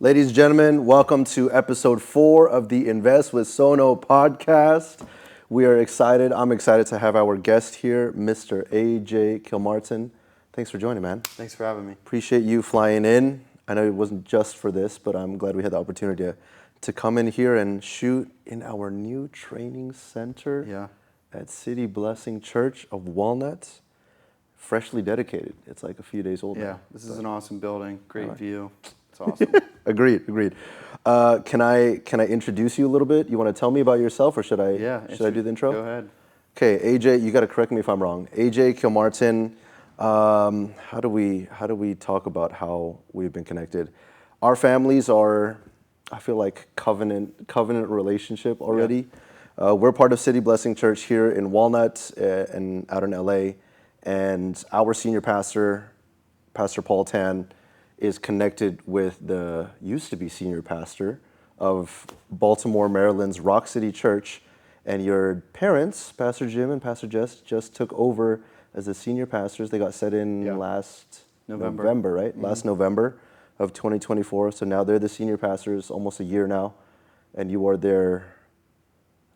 Ladies and gentlemen, welcome to episode 4 of the Invest with Sono podcast. We are excited. I'm excited to have our guest here, Mr. AJ Kilmartin. Thanks for joining, man. Thanks for having me. Appreciate you flying in. I know it wasn't just for this, but I'm glad we had the opportunity to come in here and shoot in our new training center at City Blessing Church of Walnut. Freshly dedicated. It's like a few days old now. Yeah, this is an awesome building. Great view. It's awesome. Agreed. Can I introduce you a little bit? You want to tell me about yourself, or should I do the intro? Go ahead. Okay, AJ, you got to correct me if I'm wrong. AJ Kilmartin. How do we talk about how we've been connected? Our families are, I feel like, covenant relationship already. Yeah. We're part of City Blessing Church here in Walnut and out in LA, and our senior pastor, Pastor Paul Tan, is connected with the used-to-be senior pastor of Baltimore, Maryland's Rock City Church. And your parents, Pastor Jim and Pastor Jess, just took over as the senior pastors. They got set in last November, right? Mm-hmm. Last November of 2024. So now they're the senior pastors almost a year now. And you are their,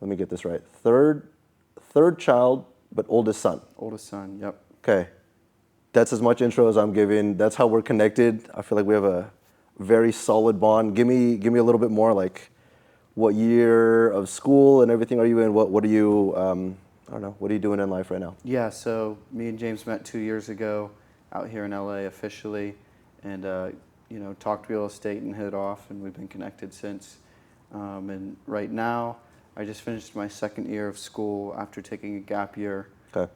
let me get this right, third child, but oldest son. Oldest son, yep. Okay. That's as much intro as I'm giving. That's how we're connected. I feel like we have a very solid bond. Give me a little bit more, like what year of school and everything are you in? What are you, I don't know, what are you doing in life right now? Yeah, so me and James met 2 years ago out here in LA officially, and talked real estate and hit it off, and we've been connected since. And right now, I just finished my second year of school after taking a gap year. Okay.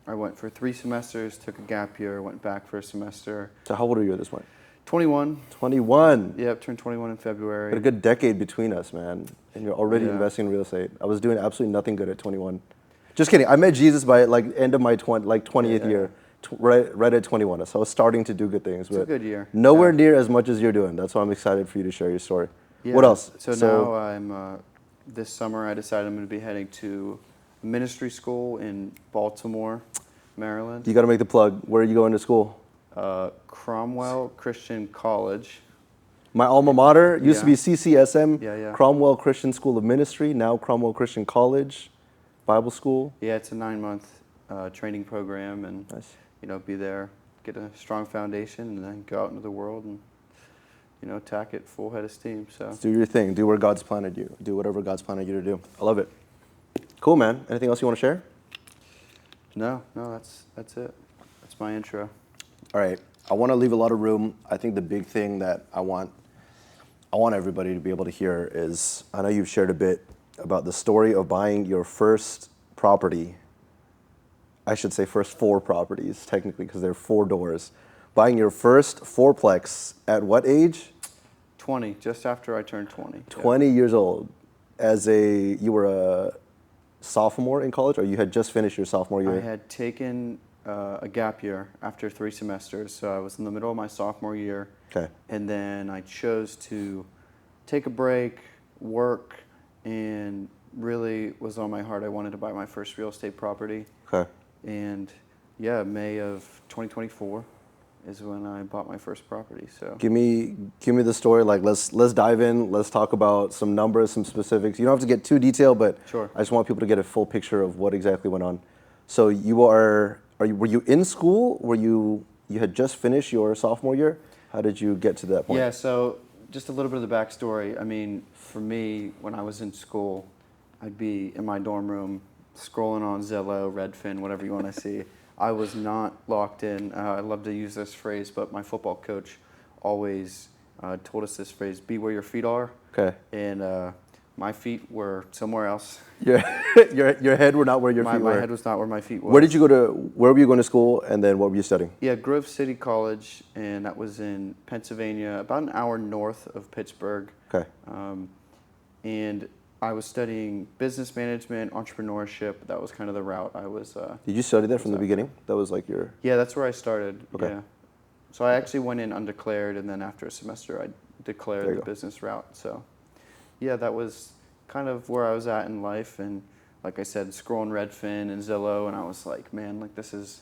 I went for 3 semesters, took a gap year, went back for a semester. So how old are you at this point? 21. 21. Yep, turned 21 in February. Got a good decade between us, man. And you're already investing in real estate. I was doing absolutely nothing good at 21. Just kidding. I met Jesus by like end of my 20th year, right at 21. So I was starting to do good things. It's a good year. Nowhere near as much as you're doing. That's why I'm excited for you to share your story. Yeah. What else? So now I'm, this summer I decided I'm going to be heading to ministry school in Baltimore, Maryland. You got to make the plug. Where are you going to school? Cromwell Christian College. My alma mater used to be CCSM, Yeah. Cromwell Christian School of Ministry, now Cromwell Christian College, Bible School. Yeah, it's a 9-month training program, and be there, get a strong foundation, and then go out into the world and attack it full head of steam. So do your thing. Do where God's planted you. Do whatever God's planted you to do. I love it. Cool, man. Anything else you want to share? No, that's it. That's my intro. All right. I want to leave a lot of room. I think the big thing that I want everybody to be able to hear is, I know you've shared a bit about the story of buying your first property. I should say first 4 properties, technically, because there are 4 doors. Buying your first fourplex at what age? 20, just after I turned 20. 20 years old. You were a sophomore in college, or you had just finished your sophomore year? I had taken a gap year after 3 semesters, so I was in the middle of my sophomore year. Okay. And then I chose to take a break, work, and really was on my heart. I wanted to buy my first real estate property. Okay. And May of 2024 is when I bought my first property. So give me the story. Like let's dive in. Let's talk about some numbers, some specifics. You don't have to get too detailed, but sure. I just want people to get a full picture of what exactly went on. So were you in school? You had just finished your sophomore year? How did you get to that point? Yeah, so just a little bit of the backstory. I mean, for me, when I was in school, I'd be in my dorm room scrolling on Zillow, Redfin, whatever you want to see. I was not locked in. I love to use this phrase, but my football coach always told us this phrase, be where your feet are. Okay. And my feet were somewhere else. Your head were not where your feet were? My head was not where my feet were. Where were you going to school, and then what were you studying? Yeah, Grove City College, and that was in Pennsylvania, about an hour north of Pittsburgh. Okay. And I was studying business management, entrepreneurship. That was kind of the route I was. Did you study that from the beginning? That was like your... Yeah, that's where I started. Okay. Yeah. So I actually went in undeclared, and then after a semester, I declared the business route. So, yeah, that was kind of where I was at in life. And like I said, scrolling Redfin and Zillow, and I was like, man, like this is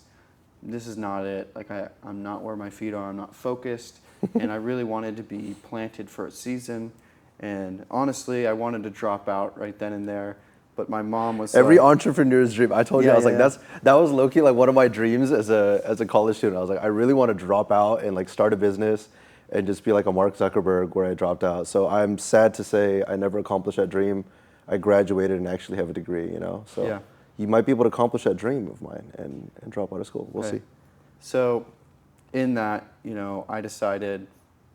not it. Like I'm not where my feet are. I'm not focused. and I really wanted to be planted for a season. And honestly, I wanted to drop out right then and there, but my mom was Every like, entrepreneur's dream. I told you, I yeah, was yeah, like, yeah. that was low key like one of my dreams as a college student. I was like, I really want to drop out and like start a business and just be like a Mark Zuckerberg where I dropped out. So I'm sad to say I never accomplished that dream. I graduated and actually have a degree, you know. So Yeah. you might be able to accomplish that dream of mine and drop out of school. We'll Okay. see. So in that, I decided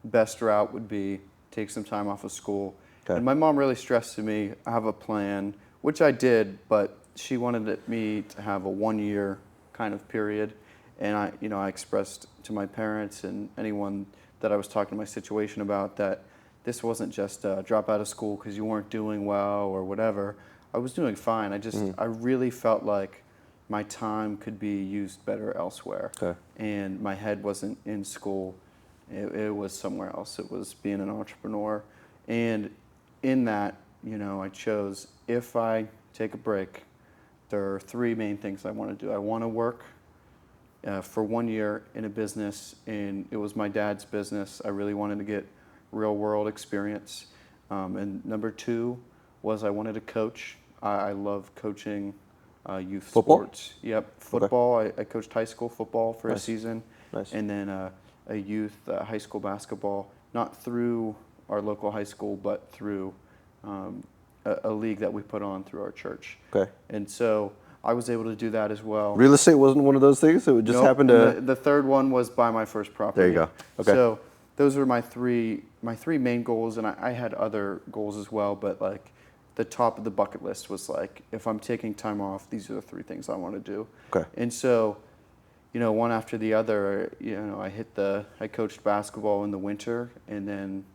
best route would be take some time off of school. Okay. And my mom really stressed to me, I have a plan, which I did, but she wanted me to have a 1 year kind of period. And I expressed to my parents and anyone that I was talking to my situation about that this wasn't just drop out of school because you weren't doing well or whatever. I was doing fine. I really felt like my time could be used better elsewhere. Okay. And my head wasn't in school. It was somewhere else. It was being an entrepreneur. And in that, I chose, if I take a break, there are three main things I want to do. I want to work for 1 year in a business, and it was my dad's business. I really wanted to get real world experience. And number two was I wanted to coach. I love coaching youth Football? sports. Yep, football. I coached high school football for a Nice. season, Nice. and then a youth high school basketball, not through our local high school, but through a league that we put on through our church. Okay. And so I was able to do that as well. Real estate wasn't one of those things. It just Nope. happened And to. the third one was buy my first property. There you go. Okay. So those were my three main goals, and I had other goals as well, but like the top of the bucket list was like, if I'm taking time off, these are the three things I want to do. Okay. And so, one after the other, I coached basketball in the winter, and then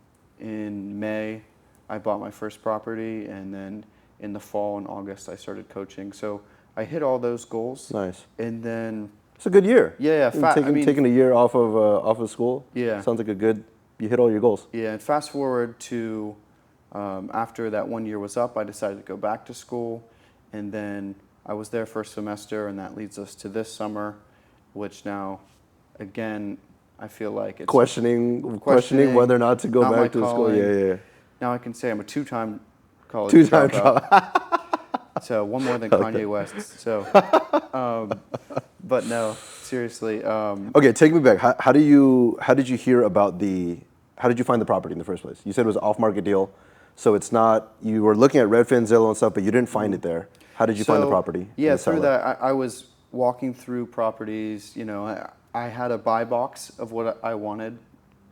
in May, I bought my first property, and then in the fall and August, I started coaching. So I hit all those goals. Nice. And then, It's a good year. yeah, Taking a year off of school. Yeah. Sounds like you hit all your goals. yeah, and fast forward to after that 1 year was up, I decided to go back to school, and then I was there for a semester, and that leads us to this summer, which now, again, I feel like it's Questioning whether or not to go not my back to school. calling. Yeah. Now I can say I'm a two-time college Two-time dropout. So one more than Kanye West. So, but no, seriously. Okay, take me back. How did you hear about how did you find the property in the first place? You said it was an off-market deal, so it's not, you were looking at Redfin, Zillow and stuff, but you didn't find it there. How did you find the property? Yeah, through that, I was walking through properties. I had a buy box of what I wanted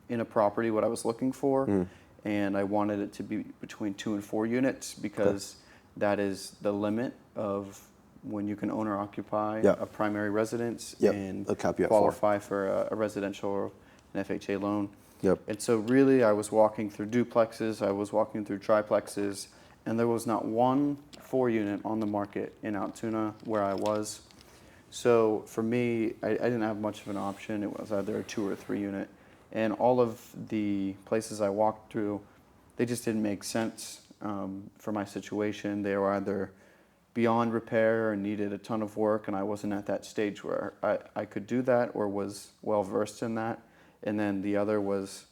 in a property, what I was looking for, and I wanted it to be between 2 and 4 units because that is the limit of when you can own or occupy a primary residence and they'll cap you at 4. qualify for a residential or an FHA loan. Yep. And so really I was walking through duplexes, I was walking through triplexes, and there was not one 4-unit on the market in Altoona where I was. So for me, I didn't have much of an option. It was either a 2 or 3 unit. And all of the places I walked through, they just didn't make sense for my situation. They were either beyond repair and needed a ton of work, and I wasn't at that stage where I could do that or was well versed in that. And then the other was,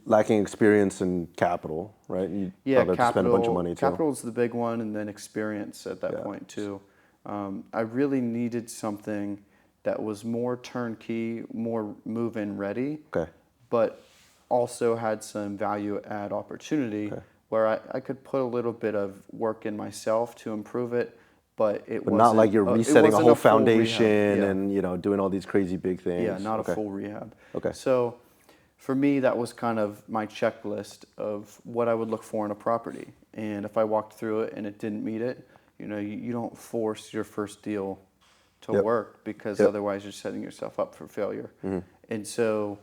lacking experience in capital, right? You probably have to spend a bunch of money too. Capital is the big one, and then experience at that point too. I really needed something that was more turnkey, more move-in ready, but also had some value add opportunity where I could put a little bit of work in myself to improve it, but it wasn't. Not like you're resetting a whole foundation rehab. and doing all these crazy big things. Yeah, not a full rehab. Okay. So for me, that was kind of my checklist of what I would look for in a property. And if I walked through it and it didn't meet it, you don't force your first deal to work because otherwise you're setting yourself up for failure. And so,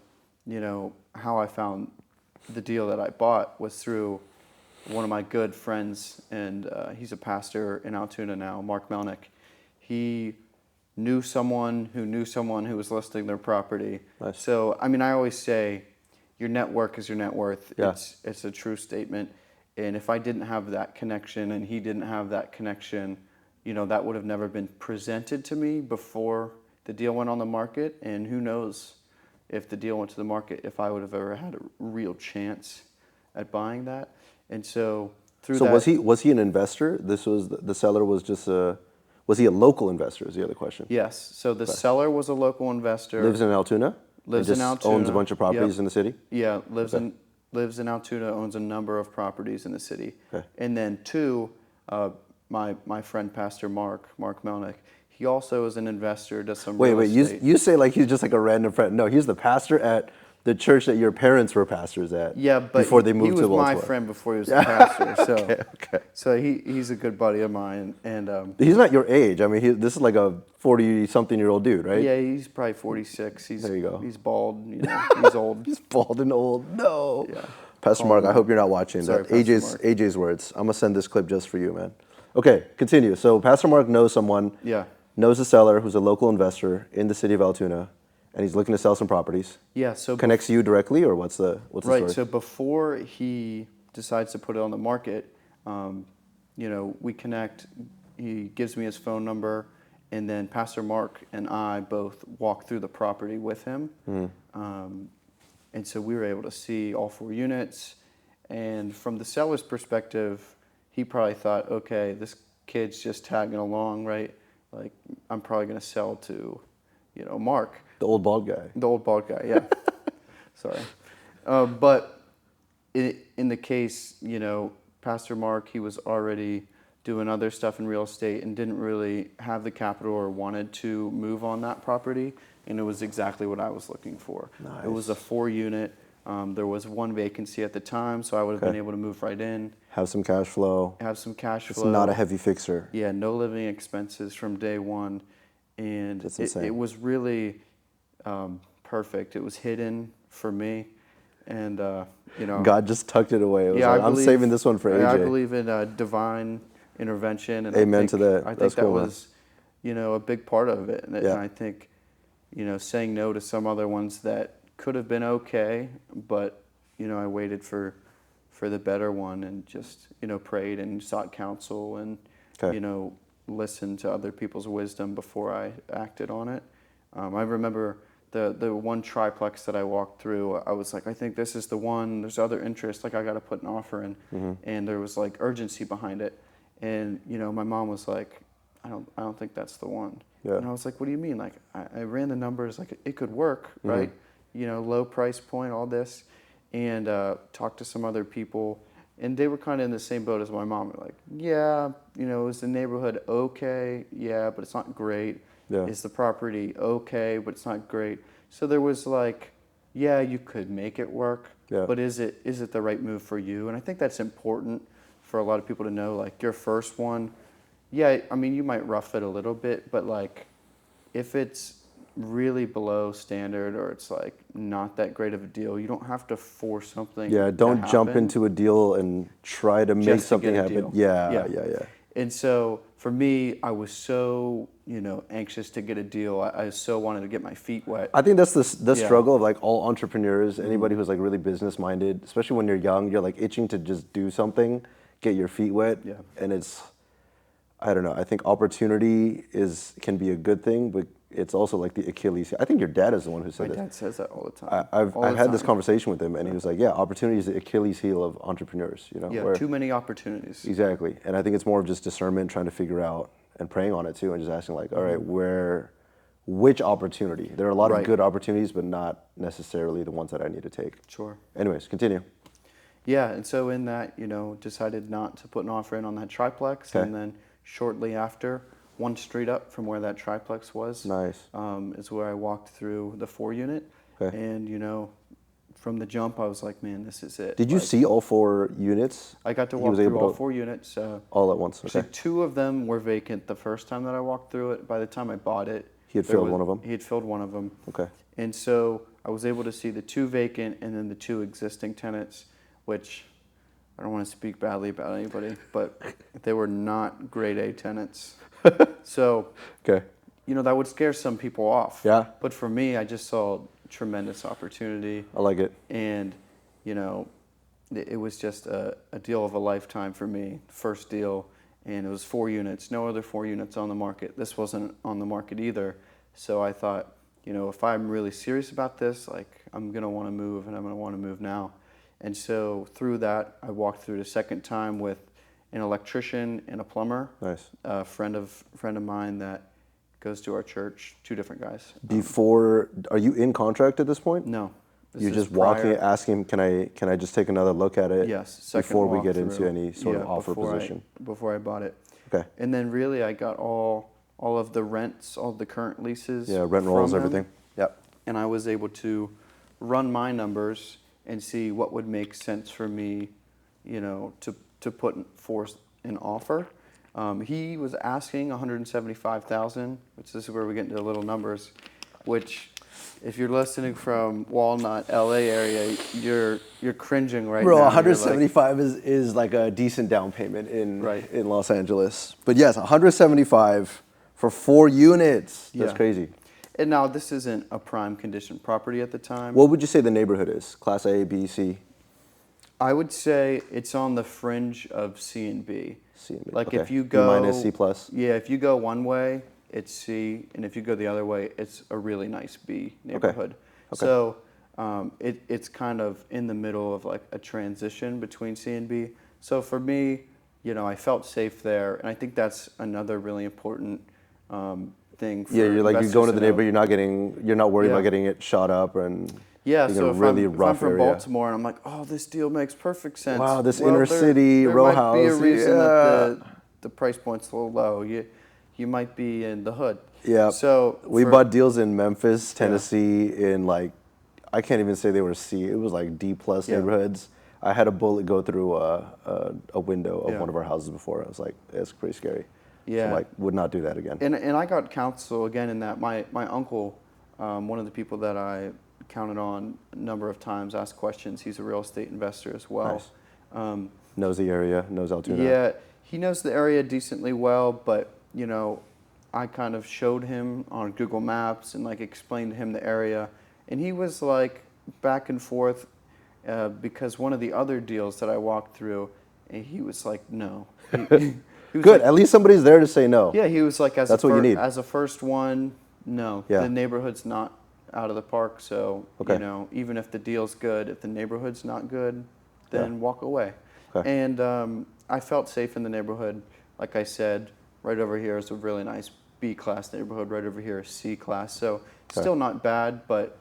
how I found the deal that I bought was through one of my good friends, and he's a pastor in Altoona now, Mark Melnick. He knew someone who was listing their property. Nice. So, I always say your network is your net worth. Yeah. It's a true statement. And if I didn't have that connection and he didn't have that connection, that would have never been presented to me before the deal went on the market. And who knows, if the deal went to the market, if I would have ever had a real chance at buying that. And so through So that, was he an investor? This was the seller was just was he a local investor? Is the other question. yes. So the seller was a local investor. Lives in Altoona. Lives and in just Altoona. owns a bunch of properties Yep. in the city. Yeah, lives in Altoona, owns a number of properties in the city. Okay. And then two, my friend Pastor Mark Melnick, he also is an investor, does some real Wait, estate. you say like he's just like a random friend. No, he's the pastor at the church that your parents were pastors at. Yeah, but before they moved he to was my Baltimore. friend before he was a pastor. So, Okay. so he's a good buddy of mine, and He's not your age. I mean, this is like a 40-something-year-old dude, right? yeah, he's probably 46. There you go. He's bald. You know, he's old. He's bald and old. No. Yeah. Pastor Mark, I hope you're not watching. Sorry, But Pastor Mark. AJ's words. I'm gonna send this clip just for you, man. Okay, continue. So Pastor Mark knows someone. Yeah. Knows a seller who's a local investor in the city of Altoona, and he's looking to sell some properties. Yeah. So Connects you directly, or what's the right. story? So before he decides to put it on the market, you know, we connect. He gives me his phone number, and then Pastor Mark and I both walk through the property with him. And so we were able to see all 4 units. And from the seller's perspective, he probably thought, okay, this kid's just tagging along, right? Like, I'm probably going to sell to, you know, Mark. The old bald guy. The old bald guy, yeah. Sorry. But in the case, you know, Pastor Mark, he was already doing other stuff in real estate and didn't really have the capital or wanted to move on that property. And it was exactly what I was looking for. Nice. It was a 4-unit. There was 1 vacancy at the time, so I would have been able to move right in, Have some cash flow. have some cash It's flow. not a heavy fixer. Yeah, no living expenses from day one. And That's insane. it was really perfect. It was hidden for me. And, you know. God just tucked it away. It was Yeah, like, I I'm believe- saving this one for AJ. I believe in divine intervention. And Amen I think, to that. I think That's that cool, man. was, you know, a big part of it. And Yeah. I think, you know, saying no to some other ones that could have been okay, but, you know, I waited for the better one and just, you know, prayed and sought counsel and, Okay. you know, listened to other people's wisdom before I acted on it. I remember the one triplex that I walked through, I was like, I think this is the one. There's other interest, like I got to put an offer in, and there was like urgency behind it. And you know, my mom was like, I don't think that's the one. Yeah. And I was like, what do you mean? Like I ran the numbers, like it could work, right? You know, low price point, all this, and talked to some other people, and they were kind of in the same boat as my mom. They're like, yeah, you know, is the neighborhood okay? Yeah, but it's not great. Yeah. Is the property okay, but it's not great? So there was like, yeah, you could make it work, Yeah. but is it the right move for you? And I think that's important for a lot of people to know. Like your first one, yeah, I mean, you might rough it a little bit, but like if it's really below standard or it's like not that great of a deal, you don't have to force something. Yeah, to don't jump happen into a deal and try to make just to something get a happen. deal. Yeah. And so for me, I was so, you know, anxious to get a deal. I so wanted to get my feet wet. I think that's the Yeah. struggle of like all entrepreneurs, anybody who's like really business minded, especially when you're young, you're like itching to just do something, get your feet wet. Yeah. And it's, I don't know, I think opportunity can be a good thing, but it's also like the Achilles. I think your dad is the one who My said this. dad says that all the time. I've had this conversation with him, and he was like, "Yeah, opportunity is the Achilles heel of entrepreneurs." You know, Yeah, where- too many opportunities. exactly. And I think it's more of just discernment, trying to figure out and praying on it too, and just asking like, "All right, which opportunity? There are a lot of Right. good opportunities, but not necessarily the ones that I need to take." Sure. Anyways, continue. Yeah, and so in that, you know, decided not to put an offer in on that triplex, Okay. and then shortly after, 1 street up from where that triplex was, Nice. is where I walked through the 4-unit, Okay. and you know, from the jump, I was like, man, this is it. Did you Like, see all 4 units? I got to he walk was through able all to- 4 units. All at once. Okay. Actually, 2 of them were vacant the first time that I walked through it. By the time I bought it, He had there filled was- one of them? He had filled one of them. Okay. And so I was able to see the 2 vacant and then the 2 existing tenants, which I don't want to speak badly about anybody, but they were not grade A tenants. So, Okay. you know, that would scare some people off. Yeah. But for me, I just saw tremendous opportunity. I like it. And, you know, it was just a deal of a lifetime for me. First deal, and it was 4 units. No other 4 units on the market. This wasn't on the market either. So I thought, if I'm really serious about this, like I'm gonna want to move, and I'm gonna want to move now. And so through that, I walked through the second time with an electrician and a plumber. Nice. A friend of mine that goes to our church. Two different guys. Are you in contract at this point? No. You're just walking, asking, can I just take another look at it? Yes. Second before we get walkthrough. into any sort of offer position. Before I bought it. Okay. And then really, I got all of the rents, all of the current leases. Yeah, rent rolls, everything. Yep. And I was able to run my numbers and see what would make sense for me, to put forth an offer. He was asking 175,000, which this is where we get into the little numbers, which, if you're listening from Walnut, LA area, you're cringing right Bro, now. 175 is like a decent down payment in Right. in Los Angeles. But yes, 175 for 4 units. That's Yeah. crazy. And now this isn't a prime condition property at the time. What would you say the neighborhood is? Class A, B, C? I would say it's on the fringe of C and B. C and B. Like Okay. if you B go minus, C plus. Yeah, if you go one way, it's C, and if you go the other way, it's a really nice B neighborhood. Okay. So it's kind of in the middle of like a transition between C and B. So for me, I felt safe there, and I think that's another really important thing. For Yeah, you're like, you go into the investors to know. neighborhood, you're not worried Yeah. about getting it shot up and Yeah, being so a if really I'm rough from area. Baltimore and I'm like, oh, this deal makes perfect sense. Wow, this Well, inner city there row might house. be a reason yeah. that the price point's a little low. You might be in the hood. Yeah. So We bought deals in Memphis, Tennessee, in like, I can't even say they were C. It was like D plus Yeah. neighborhoods. I had a bullet go through a window of Yeah. one of our houses before. I was like, it's pretty scary. Yeah. So I'm like, would not do that again. And I got counsel again in that my uncle, one of the people that I counted on a number of times, asked questions. He's a real estate investor as well. Nice. Knows the area, knows Altoona. Yeah, he knows the area decently well, but I kind of showed him on Google Maps and like explained to him the area, and he was like back and forth because one of the other deals that I walked through, and he was like, no. He was Good. like, At least somebody's there to say no. yeah, he was like, That's what you need. as a first one, no. Yeah. The neighborhood's not out of the park, so Okay. even if the deal's good, if the neighborhood's not good, then Yeah. walk away. Okay. And I felt safe in the neighborhood. Like I said, right over here is a really nice B class neighborhood. Right over here is C class. So Okay. still not bad, but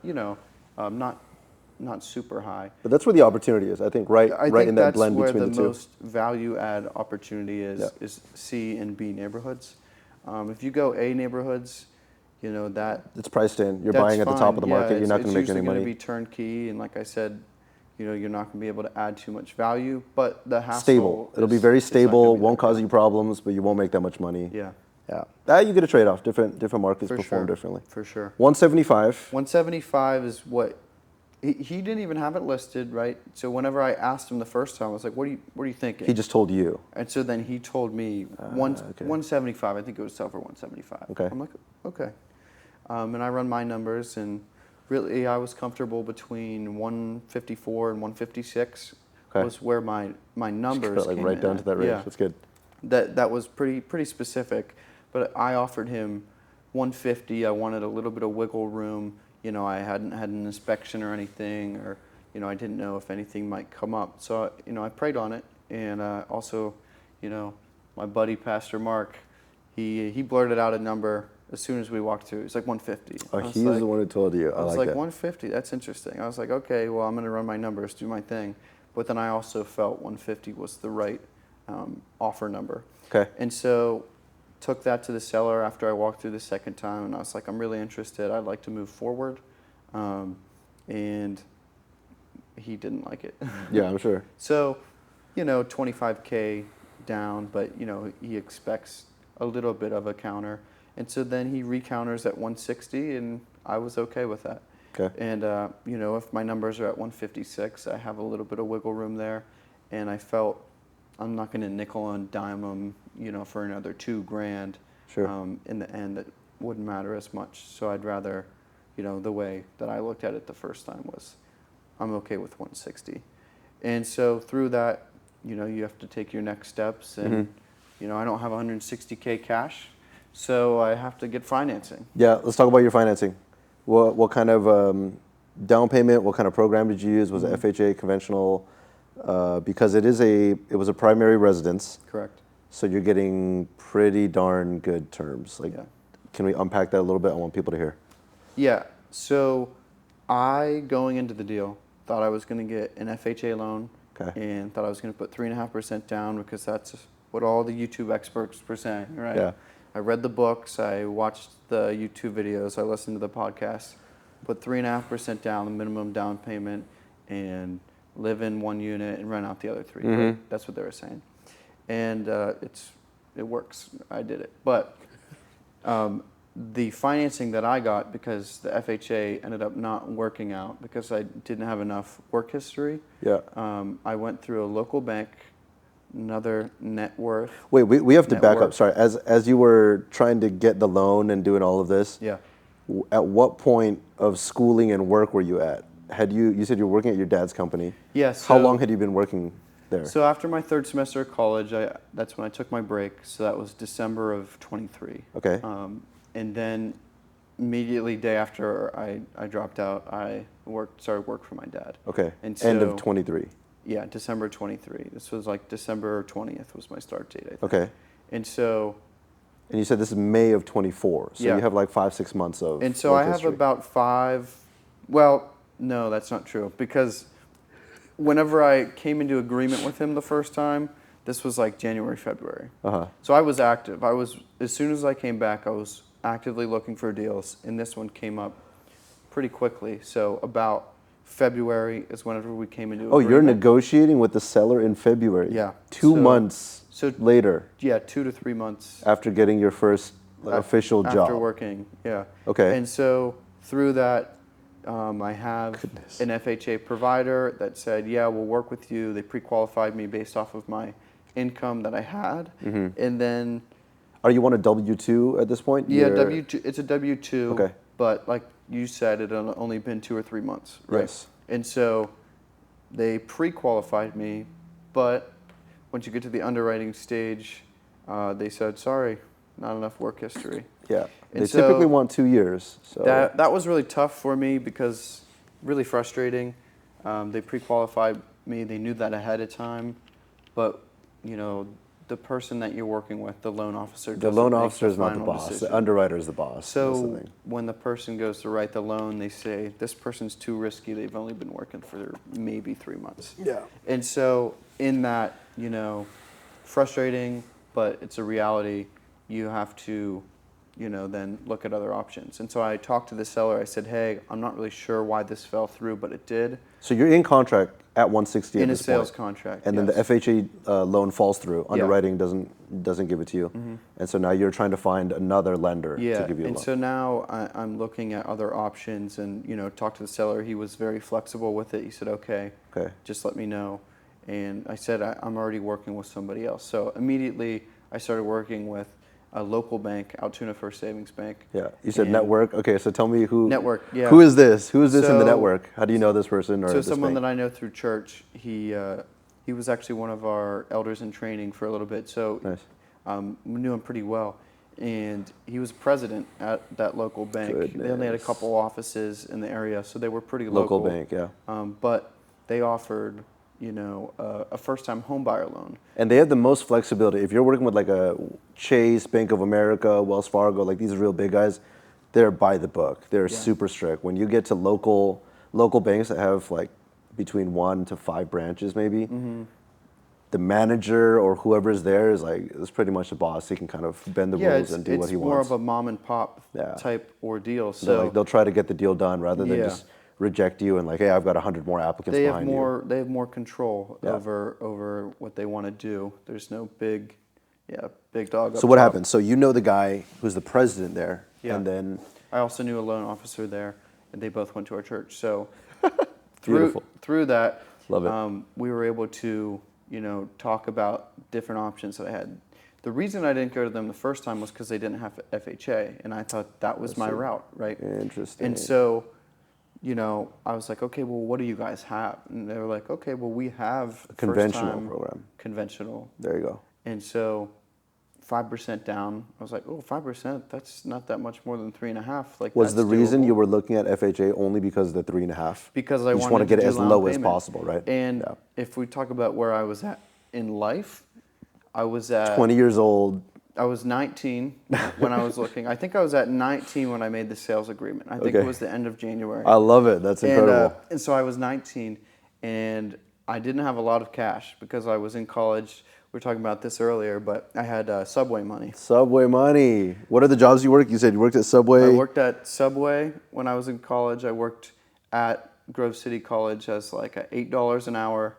not super high. But that's where the opportunity is. I think right in that blend that's between where the the two. most value add opportunity is Yeah. is C and B neighborhoods. If you go A neighborhoods, that It's priced in. You're that's buying at the top of the fine. market. Yeah, You're not going to make any It's money. usually going to be turnkey, and like I said, you're not going to be able to add too much value. But the hassle Stable. It'll be is- very is not gonna stable. be Won't that cause you problems, but you won't make that much money. good. Yeah, Yeah. You get a trade off. Different markets for perform sure. differently. For sure. 175. 175 is what he didn't even have it listed, right? So whenever I asked him the first time, I was like, "What are you thinking?" He just told you. And so then he told me okay. 175. I think it was sell for 175. Okay. I'm like, okay. And I run my numbers, and really I was comfortable between 154 and 156 Okay. was where my numbers Got, like came right in down at. to that range. Yeah. That's good. That was pretty specific. But I offered him 150. I wanted a little bit of wiggle room. I hadn't had an inspection or anything, or I didn't know if anything might come up. So I prayed on it, and also, my buddy Pastor Mark, he blurted out a number as soon as we walked through. It's like 150. Oh, I was he's like- the one who told you. I I was like like, that. 150. That's interesting. I was like, okay, well, I'm going to run my numbers, do my thing. But then I also felt 150 was the right offer number. Okay. And so took that to the seller after I walked through the second time, and I was like, I'm really interested. I'd like to move forward. And he didn't like it. Yeah, I'm sure. So, 25K down, but, he expects a little bit of a counter. And so then he recounters at 160, and I was okay with that. Okay. And, if my numbers are at 156, I have a little bit of wiggle room there. And I felt I'm not going to nickel and dime them, for another $2,000. Sure. In the end, that wouldn't matter as much. So I'd rather, the way that I looked at it the first time was I'm okay with 160. And so through that, you have to take your next steps. And, I don't have 160K cash, so I have to get financing. Yeah, let's talk about your financing. What kind of down payment? What kind of program did you use? Was it FHA conventional? Because it was a primary residence, Correct. so you're getting pretty darn good terms. Like, Yeah. can we unpack that a little bit? I want people to hear. Yeah. So I, going into the deal, thought I was going to get an FHA loan. Okay. And thought I was going to put 3.5% down because that's what all the YouTube experts were saying, right? Yeah. I read the books, I watched the YouTube videos, I listened to the podcasts, put 3.5% down, the minimum down payment, and live in one unit and rent out the other three. Right? That's what they were saying. And it works. I did it. But the financing that I got, because the FHA ended up not working out because I didn't have enough work history. Yeah. I went through a local bank, another net worth. Wait, we have to Net back up. worth. Sorry, as you were trying to get the loan and doing all of this. Yeah. At what point of schooling and work were you at? You said you were working at your dad's company. Yes. How long had you been working there? So after my third semester of college, that's when I took my break. So that was December of 23. Okay. And then immediately day after I dropped out, I started work for my dad. Okay. And so, end of 23. Yeah, December 23. This was like December 20th was my start date, I think. Okay. And so... And you said this is May of 24. So Yeah. you have like 5-6 months of And so work I have history. about 5... Well, no, that's not true. Because whenever I came into agreement with him the first time, this was like January, February. Uh-huh. So I was active. As soon as I came back, I was actively looking for deals. And this one came up pretty quickly. So about February is whenever we came into agreement. Oh, you're negotiating with the seller in February. Yeah. 2 months later. Yeah, 2 to 3 months. After getting your first official job. After working, yeah. Okay. And so through that, I have an FHA provider that said, yeah, we'll work with you. They pre-qualified me based off of my income that I had. And then... Are you on a W-2 at this point? Yeah, W-2. It's a W-2. Okay. But like you said, it had only been 2 or 3 months, right? Yes. And so they pre-qualified me, but once you get to the underwriting stage, they said, sorry, not enough work history. Yeah. And They so typically want 2 years. So that was really tough for me because really frustrating. They pre-qualified me. They knew that ahead of time, but the person that you're working with, the loan officer, the loan officer is not the boss. Decision. The underwriter is the boss. That's the So thing. when the person goes to write the loan, they say, this person's too risky. They've only been working for maybe 3 months. Yeah. And so in that, frustrating, but it's a reality, you have to, then look at other options. And so I talked to the seller. I said, hey, I'm not really sure why this fell through, but it did. So you're in contract at 160 In at a this sales point. contract, And then yes. the FHA loan falls through. Underwriting doesn't give it to you. And so now you're trying to find another lender to give you a loan. And so now I'm looking at other options and, talked to the seller. He was very flexible with it. He said, okay, just let me know. And I said, I'm already working with somebody else. So immediately I started working with a local bank, Altoona First Savings Bank. Yeah, you said And network. Okay, so tell me who. Network, yeah. Who is this? Who is this in the So- network? How do you know this person or So this someone bank? that I know through church, he was actually one of our elders in training for a little bit. So Nice. we knew him pretty well. And he was president at that local bank. They only had a couple offices in the area, so they were pretty local. Local bank, yeah. But they offered, a first-time home buyer loan. And they have the most flexibility. If you're working with like a Chase, Bank of America, Wells Fargo, like these real big guys, they're by the book. They're super strict. When you get to local banks that have like between 1 to 5 branches maybe, the manager or whoever's there is pretty much the boss. He can kind of bend the rules and do what he it's more wants. of a mom and pop type ordeal. So They'll try to get the deal done rather than just reject you and like, hey, I've got 100 more applicants behind you. They have more control over what they want to do. There's no big dog. So what happens? So you know the guy who's the president there, and then I also knew a loan officer there, and they both went to our church. So Beautiful. through that, Love it. we were able to talk about different options that I had. The reason I didn't go to them the first time was because they didn't have FHA, and I thought that was my route, right? Interesting. And so, I was like, okay, well, what do you guys have? And they were like, okay, well, we have conventional first-time program. Conventional. There you go. And so 5% down. I was like, oh, 5%, that's not that much more than 3.5. Like, Was the that's reason doable. you were looking at FHA only because of the 3.5? Because I You just want to wanted get to it do as down low as payment. possible, right? And if we talk about where I was at in life, I was at 20 years old. I was 19 when I was looking. I think I was at 19 when I made the sales agreement. I think Okay. it was the end of January. I love it. That's incredible. And so I was 19, and I didn't have a lot of cash because I was in college. We were talking about this earlier, but I had Subway money. Subway money. What are the jobs you work? You said you worked at Subway. I worked at Subway when I was in college. I worked at Grove City College as like $8 an hour.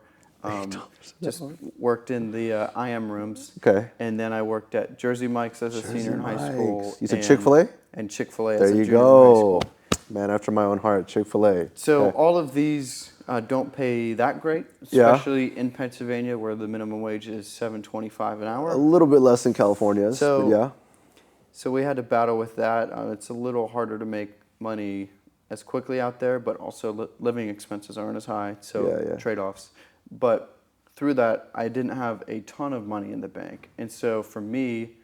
Just worked in the IM rooms. Okay. And then I worked at Jersey Mike's as a senior in high school. You said Chick-fil-A? And Chick-fil-A as There a you junior in high go. school. Man after my own heart, Chick-fil-A. So Okay. all of these don't pay that great, Yeah. especially in Pennsylvania where the minimum wage is $7.25 an hour. A little bit less than California's, So- but yeah. So we had to battle with that. It's a little harder to make money as quickly out there, but also living expenses aren't as high, so Yeah. trade-offs. But through that, I didn't have a ton of money in the bank. And so for me,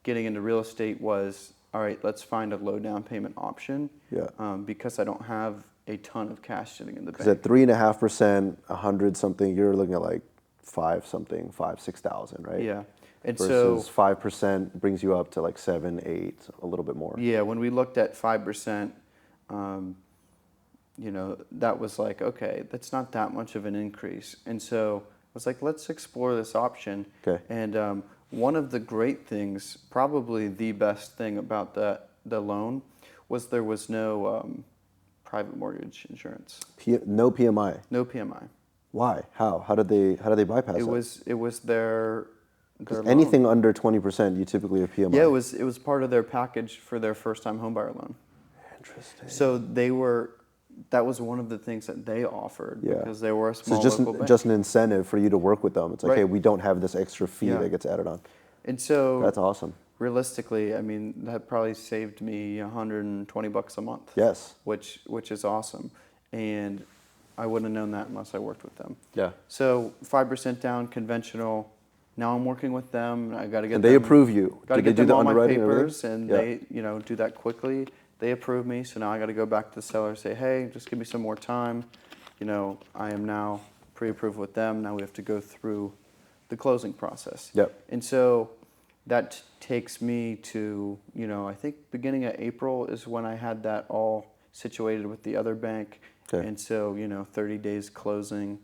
getting into real estate was, all right, let's find a low down payment option Yeah. because I don't have a ton of cash sitting in the Because bank. at 3.5%, 100 something, you're looking at like 6,000, right? Yeah. And Versus so 5% brings you up to like 7, 8, a little bit more. yeah, when we looked at 5%, that was like, okay, that's not that much of an increase. And so I was like, let's explore this option. Okay. And one of the great things, probably the best thing about the loan, was there was no private mortgage insurance. No PMI. No PMI. Why? How? How did they bypass It that? was their loan. Anything under 20%, you typically have PMI. Yeah, it was part of their package for their first time homebuyer loan. Interesting. So that was one of the things that they offered because they were a So small it's local bank. just an incentive for you to work with them. It's like, Right. hey, we don't have this extra fee Yeah. that gets added on. And so That's awesome. realistically, I mean, that probably saved me $120 a month. Yes. Which is awesome. And I wouldn't have known that unless I worked with them. Yeah. So 5% down, conventional. Now I'm working with them. I got to get And they approve you. Got to Did they get do them the all my underwriting and papers, everything? and Yeah. they do that quickly. They approve me, so now I got to go back to the seller and say, hey, just give me some more time. I am now pre-approved with them. Now we have to go through the closing process. Yep. And so that takes me to, I think beginning of April is when I had that all situated with the other bank. Okay. And so, 30 days closing,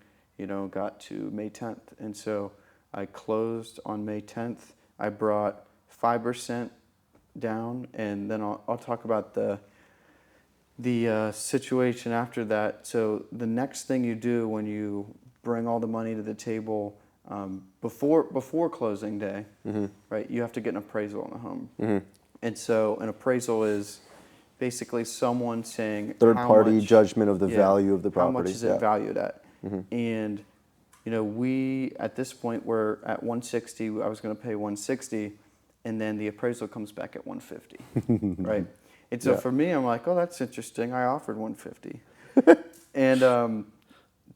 got to May 10th. And so I closed on May 10th. I brought 5% down, and then I'll talk about the situation after that. So the next thing you do when you bring all the money to the table before closing day, right? You have to get an appraisal on the home, and so an appraisal is basically someone saying Third-party judgment of the value of the How property. much is it valued at? And we at this point were at 160. I was going to pay 160. And then the appraisal comes back at 150, right? And so for me, I'm like, oh, that's interesting. I offered 150. And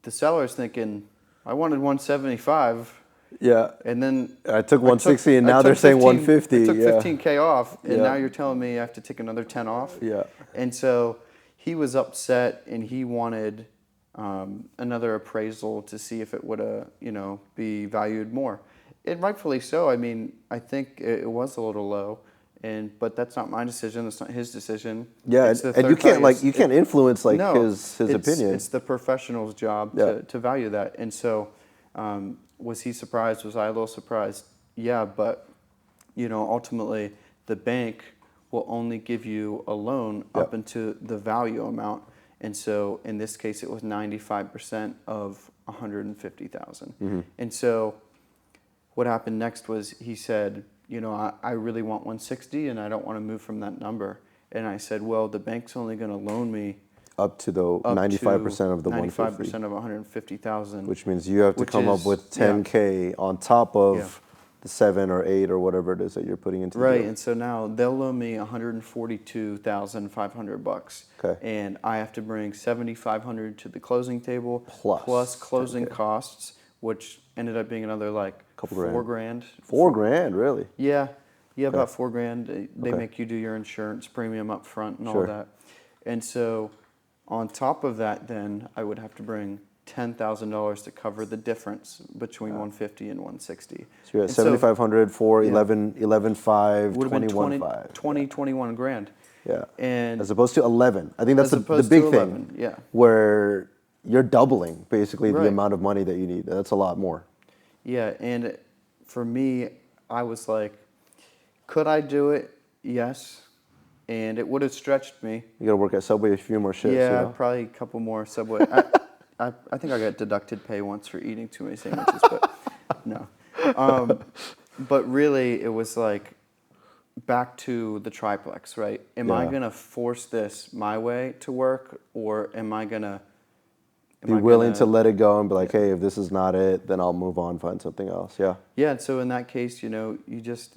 the seller's thinking, I wanted 175. Yeah. And then I took 160 and now they're saying 150. I took yeah. 15K off, and Yeah. now you're telling me I have to take another 10 off? Yeah. And so he was upset, and he wanted another appraisal to see if it would, be valued more. And rightfully so. I mean, I think it was a little low, but that's not my decision. That's not his decision. Yeah, It's the and you third can't party's- you can't influence No, his opinion. It's the professional's job Yeah. to value that. And so, was he surprised? Was I a little surprised? Yeah, but ultimately, the bank will only give you a loan up into the value amount. And so, in this case, it was 95% of 150,000. And so, what happened next was he said, I really want 160 and I don't want to move from that number. And I said, well, the bank's only going to loan me up to the 95% of the 150, 95% of 150,000. which means you have to which come up is- with 10K on top of Yeah. the 7 or 8 or whatever it is that you're putting into the Right, deal. and so now they'll loan me $142,500. Okay. And I have to bring $7,500 to the closing table Plus closing 10K. costs, which ended up being another like Couple $4 grand. grand. $4 grand, really? Yeah, Yeah, Okay. about $4,000. They Okay. make you do your insurance premium up front and all Sure. that. And so on top of that, then I would have to bring $10,000 to cover the difference between 150 and 160. So you're at And so 7,500 for Yeah. 11,5, would have been 21,5. 21 grand. Yeah. And As opposed to 11. I think that's as the opposed big to thing. 11, yeah. Where you're doubling basically the Right. amount of money that you need. That's a lot more. Yeah, and for me, I was like, could I do it? Yes. And it would have stretched me. You got to work at Subway a few more shifts. Yeah, You know? probably a couple more Subway. I think I got deducted pay once for eating too many sandwiches, but no. But really, it was like back to the triplex, right? Am I Yeah. going to force this my way to work, or am I going to Be willing to let it go and be like, hey, if this is not it, then I'll move on, find something else. Yeah. Yeah, and so in that case, you just,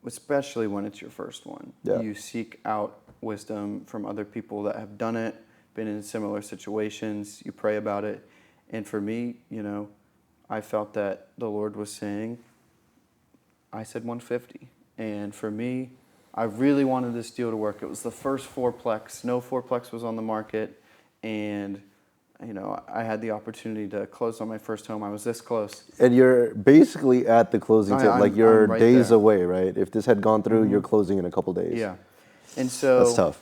especially when it's your first one, Yeah. you seek out wisdom from other people that have done it, been in similar situations, you pray about it. And for me, I felt that the Lord was saying, I said 150. And for me, I really wanted this deal to work. It was the first fourplex. No fourplex was on the market. And I had the opportunity to close on my first home. I was this close. And you're basically at the closing table. Like you're I'm right days there. away, right? If this had gone through, you're closing in a couple days. Yeah. And so That's tough.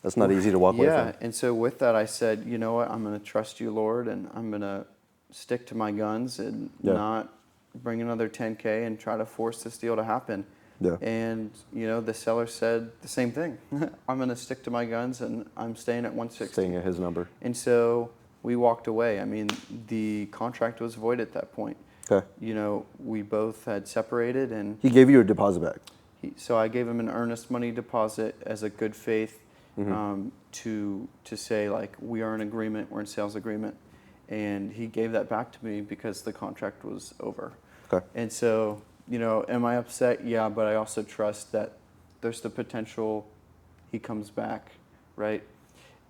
That's not easy to walk away Yeah. from. And so with that, I said, you know what? I'm going to trust you, Lord, and I'm going to stick to my guns and Yeah. not bring another 10K and try to force this deal to happen. Yeah. And, the seller said the same thing. I'm going to stick to my guns, and I'm staying at 160. Staying at his number. And so we walked away. I mean, the contract was void at that point. Okay. We both had separated, and He gave you your deposit back. so I gave him an earnest money deposit as a good faith to say, like, we are in agreement, we're in sales agreement. And he gave that back to me because the contract was over. Okay. And so, am I upset? Yeah, but I also trust that there's the potential he comes back, right?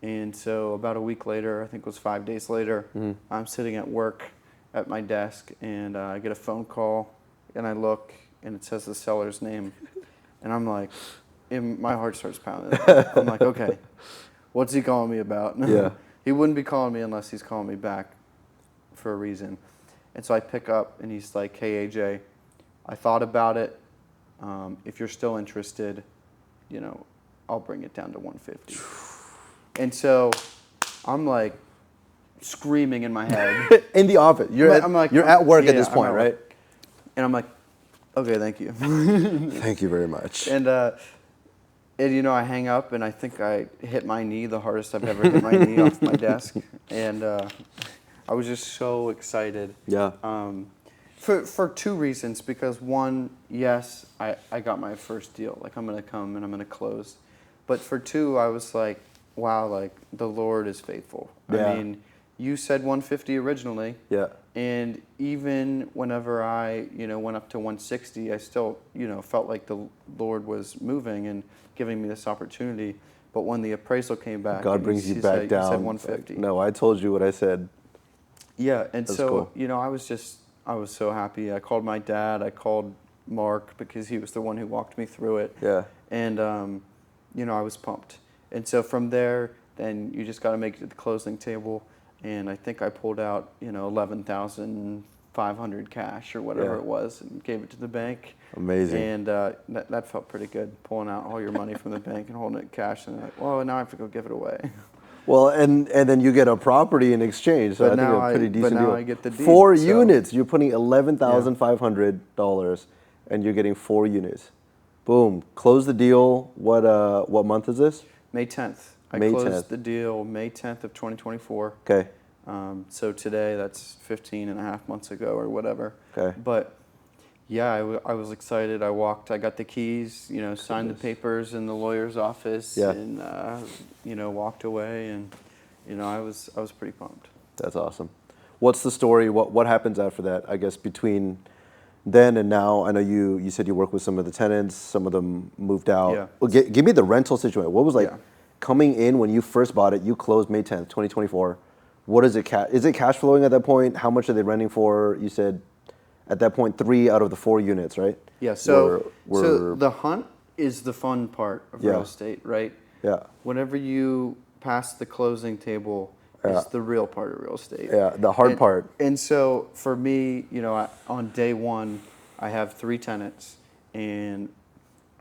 And so about a week later, I think it was 5 days later, I'm sitting at work at my desk, and I get a phone call, and I look, and it says the seller's name. And I'm like, my heart starts pounding. I'm like, okay, what's he calling me about? Yeah. He wouldn't be calling me unless he's calling me back for a reason. And so I pick up, and he's like, hey, AJ, I thought about it. If you're still interested, I'll bring it down to 150. And so I'm like screaming in my head. In the office. You're at work at this I'm point, at right? work. And I'm like, okay, thank you. Thank you very much. And I hang up, and I think I hit my knee the hardest I've ever hit my knee off my desk. And I was just so excited. Yeah. For two reasons. Because one, yes, I got my first deal. Like, I'm going to come and I'm going to close. But for two, I was like, wow, like, the Lord is faithful. Yeah. I mean, you said 150 originally. Yeah. And even whenever I, went up to 160, I still, felt like the Lord was moving and giving me this opportunity. But when the appraisal came back, God and brings you he back said, down. You said 150. No, I told you what I said. Yeah, and That's so, cool. I was so happy. I called my dad. I called Mark because he was the one who walked me through it. Yeah. And, I was pumped. And so from there, then you just got to make it to the closing table. And I think I pulled out, 11,500 cash or whatever Yeah. it was, and gave it to the bank. Amazing. And that felt pretty good, pulling out all your money from the bank and holding it cash. And like, well, now I have to go give it away. Well, and then you get a property in exchange, so But I think now a pretty decent now deal. I get the deed, 4 so- units. You're putting $11,500, and you're getting 4 units. Boom. Close the deal. What month is this? May 10th. I May closed 10th. the deal May 10th of 2024. Okay. So today, that's 15 and a half months ago or whatever. Okay. But yeah, I was excited. I got the keys, signed the papers in the lawyer's office, Yeah. and walked away, and I was pretty pumped. That's awesome. What's the story? What happens after that? I guess between then and now, I know you said you work with some of the tenants. Some of them moved out. Yeah. Well, give me the rental situation. What was like Yeah. coming in when you first bought it? You closed May 10th, 2024. What is it? Is it cash flowing at that point? How much are they renting for? You said at that point 3 out of the 4 units, right? Yeah. So were the hunt is the fun part of real estate, right? yeah. Whenever you pass the closing table is the real part of real estate. Yeah, the hard part. And so for me, on day one, I have 3 tenants, and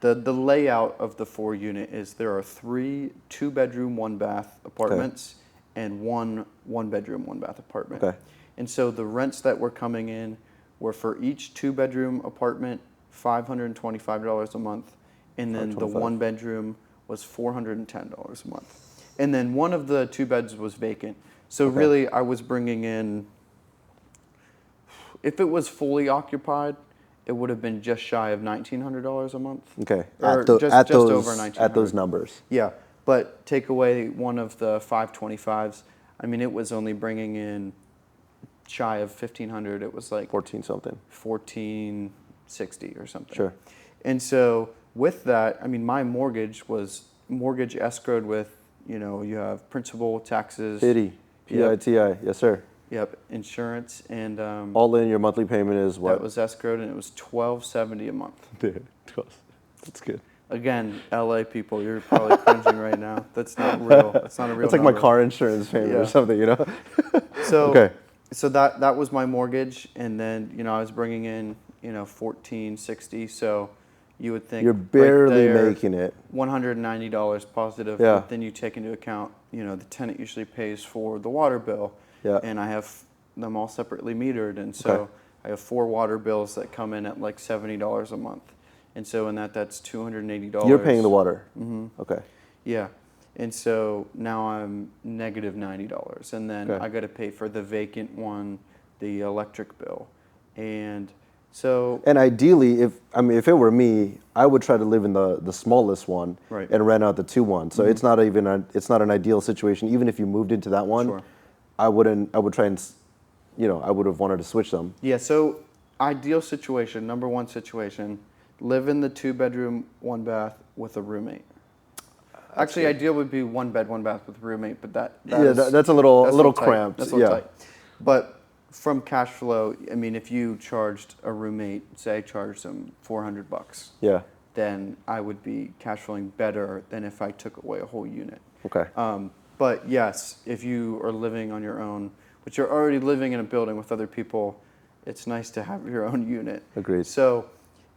the layout of the 4-unit is there are 3 2-bedroom, 1-bath apartments and 1 1-bedroom, 1-bath apartment. Okay. And so the rents that were coming in were for each 2-bedroom apartment, $525 a month, and then the 1-bedroom was $410 a month. And then one of the 2 beds was vacant. So really, I was bringing in, if it was fully occupied, it would have been just shy of $1,900 a month. Okay. Or just over $1,900. At those numbers. Yeah, but take away one of the 525s. I mean, it was only bringing in shy of 1,500. It was like 14 something. 1,460 or something. Sure. And so with that, I mean, my mortgage was mortgage escrowed with, you have principal, taxes. PITI, yes sir. Yep, insurance, and All in, your monthly payment is what? that was escrowed, and it was $1,270 a month. Dude, that's good. Again, LA people, you're probably cringing right now. That's not real. That's not a real. It's like my number. car insurance payment or something, So so that was my mortgage, and then I was bringing in $1,460. So you would think You're barely right there, making it. $190 positive. Yeah. But then you take into account the tenant usually pays for the water bill. Yeah. And I have them all separately metered, and so I have 4 water bills that come in at like $70 a month, and so in that's $280. You're paying the water. Mm-hmm. Okay. Yeah, and so now I'm negative $90, and then I got to pay for the vacant one, the electric bill, and so. And ideally, if it were me, I would try to live in the smallest one and rent out the 2 one. So it's not an ideal situation. Even if you moved into that one. Sure. I would try and, I would have wanted to switch them. Yeah, so ideal situation, number 1 situation, live in the 2-bedroom, 1-bath with a roommate. Actually, ideal would be 1 bed, 1 bath with a roommate, but that's a little cramped. That's a little tight. But from cash flow, I mean, if you charged a roommate, say I charged them $400, then I would be cash flowing better than if I took away a whole unit. Okay. But yes, if you are living on your own, but you're already living in a building with other people, it's nice to have your own unit. Agreed. So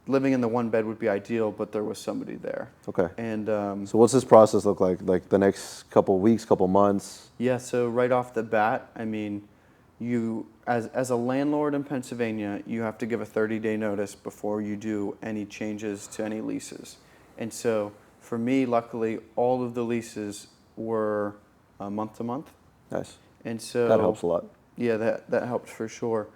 living in the 1 bed would be ideal, but there was somebody there. Okay. And so what's this process look like? Like the next couple weeks, couple months? Yeah, so right off the bat, I mean, you as a landlord in Pennsylvania, you have to give a 30-day notice before you do any changes to any leases. And so for me, luckily, all of the leases were month to month. Nice. And so that helps a lot. Yeah, that helped for sure.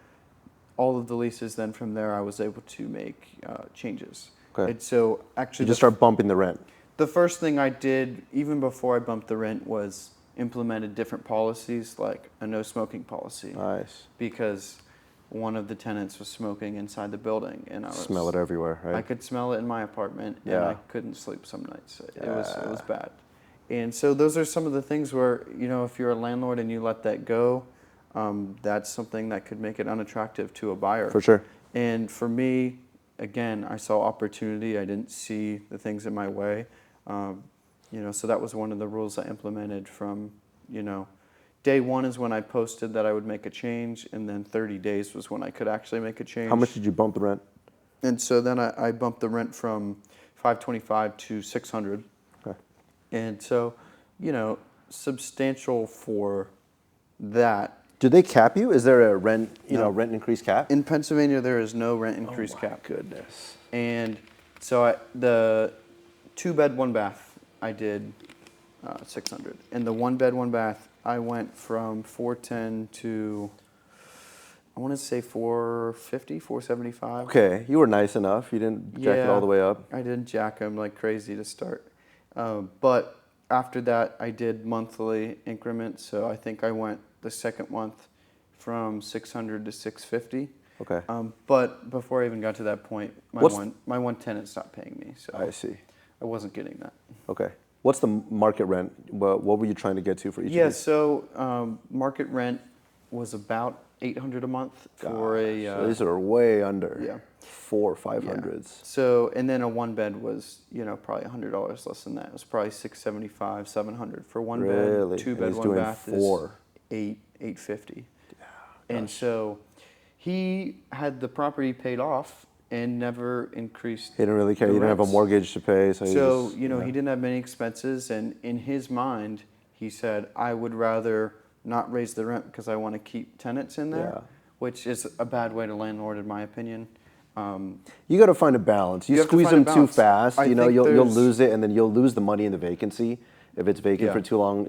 All of the leases, then from there, I was able to make changes. Okay. And so actually, you just start bumping the rent. The first thing I did, even before I bumped the rent, was implemented different policies, like a no smoking policy. Nice. Because one of the tenants was smoking inside the building, and I smell it everywhere, right? I could smell it in my apartment, and I couldn't sleep some nights. It was bad. And so those are some of the things where, if you're a landlord and you let that go, that's something that could make it unattractive to a buyer. For sure. And for me, again, I saw opportunity. I didn't see the things in my way. So that was one of the rules I implemented from, day 1 is when I posted that I would make a change, and then 30 days was when I could actually make a change. How much did you bump the rent? And so then I bumped the rent from $525 to $600. Okay. And so, substantial for that. Do they cap you? Is there a rent increase cap? In Pennsylvania, there is no rent increase cap. Goodness. And so the 2-bed, 1-bath, I did 600. And the 1-bed, 1-bath, I went from 410 to, I want to say 450, 475. Okay, you were nice enough. You didn't jack it all the way up. I didn't jack them like crazy to start. But after that, I did monthly increments. So I think I went the second month from 600 to 650. Okay. But before I even got to that point, my one tenant stopped paying me. So I see. I wasn't getting that. Okay. What's the market rent? What were you trying to get to for each of these? So market rent was about $800 a month for a. So these are way under. Yeah. 400 or Yeah. 500s. So, and then a one bed was, probably $100 less than that. It was probably $675, $700 for one Really? bed. Two And bed, he's one doing bath 4. is $850. And so he had the property paid off and never increased. He didn't really care. the You didn't have a rents. mortgage to pay, so, So, just, he didn't have many expenses, and in his mind, he said, I would rather not raise the rent because I want to keep tenants in there, Yeah. which is a bad way to landlord, in my opinion. You got to find a balance. You have to squeeze find a them too balance. fast, I think you'll there's- lose it, and then you'll lose the money in the vacancy. If it's vacant Yeah. for too long,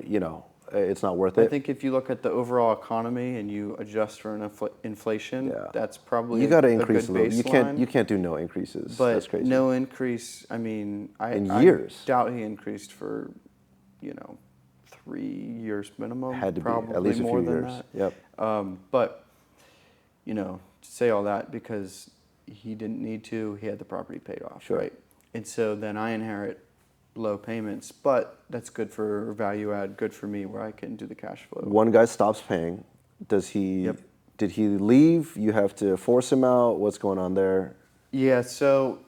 it's not worth I it. think if you look at the overall economy and you adjust for inflation, Yeah. that's probably You got to a increase a good little. baseline. You can't do no increases. But That's crazy. no increase. I mean, In I years. doubt he increased for, 3 years minimum. Had to be probably at least a more few than years. that. Yep. But to say all that because he didn't need to, he had the property paid off, Sure. right? And so then I inherit low payments, but that's good for value add, good for me where I can do the cash flow. One guy stops paying. Does he? Yep. Did he leave? You have to force him out. What's going on there? Yeah, so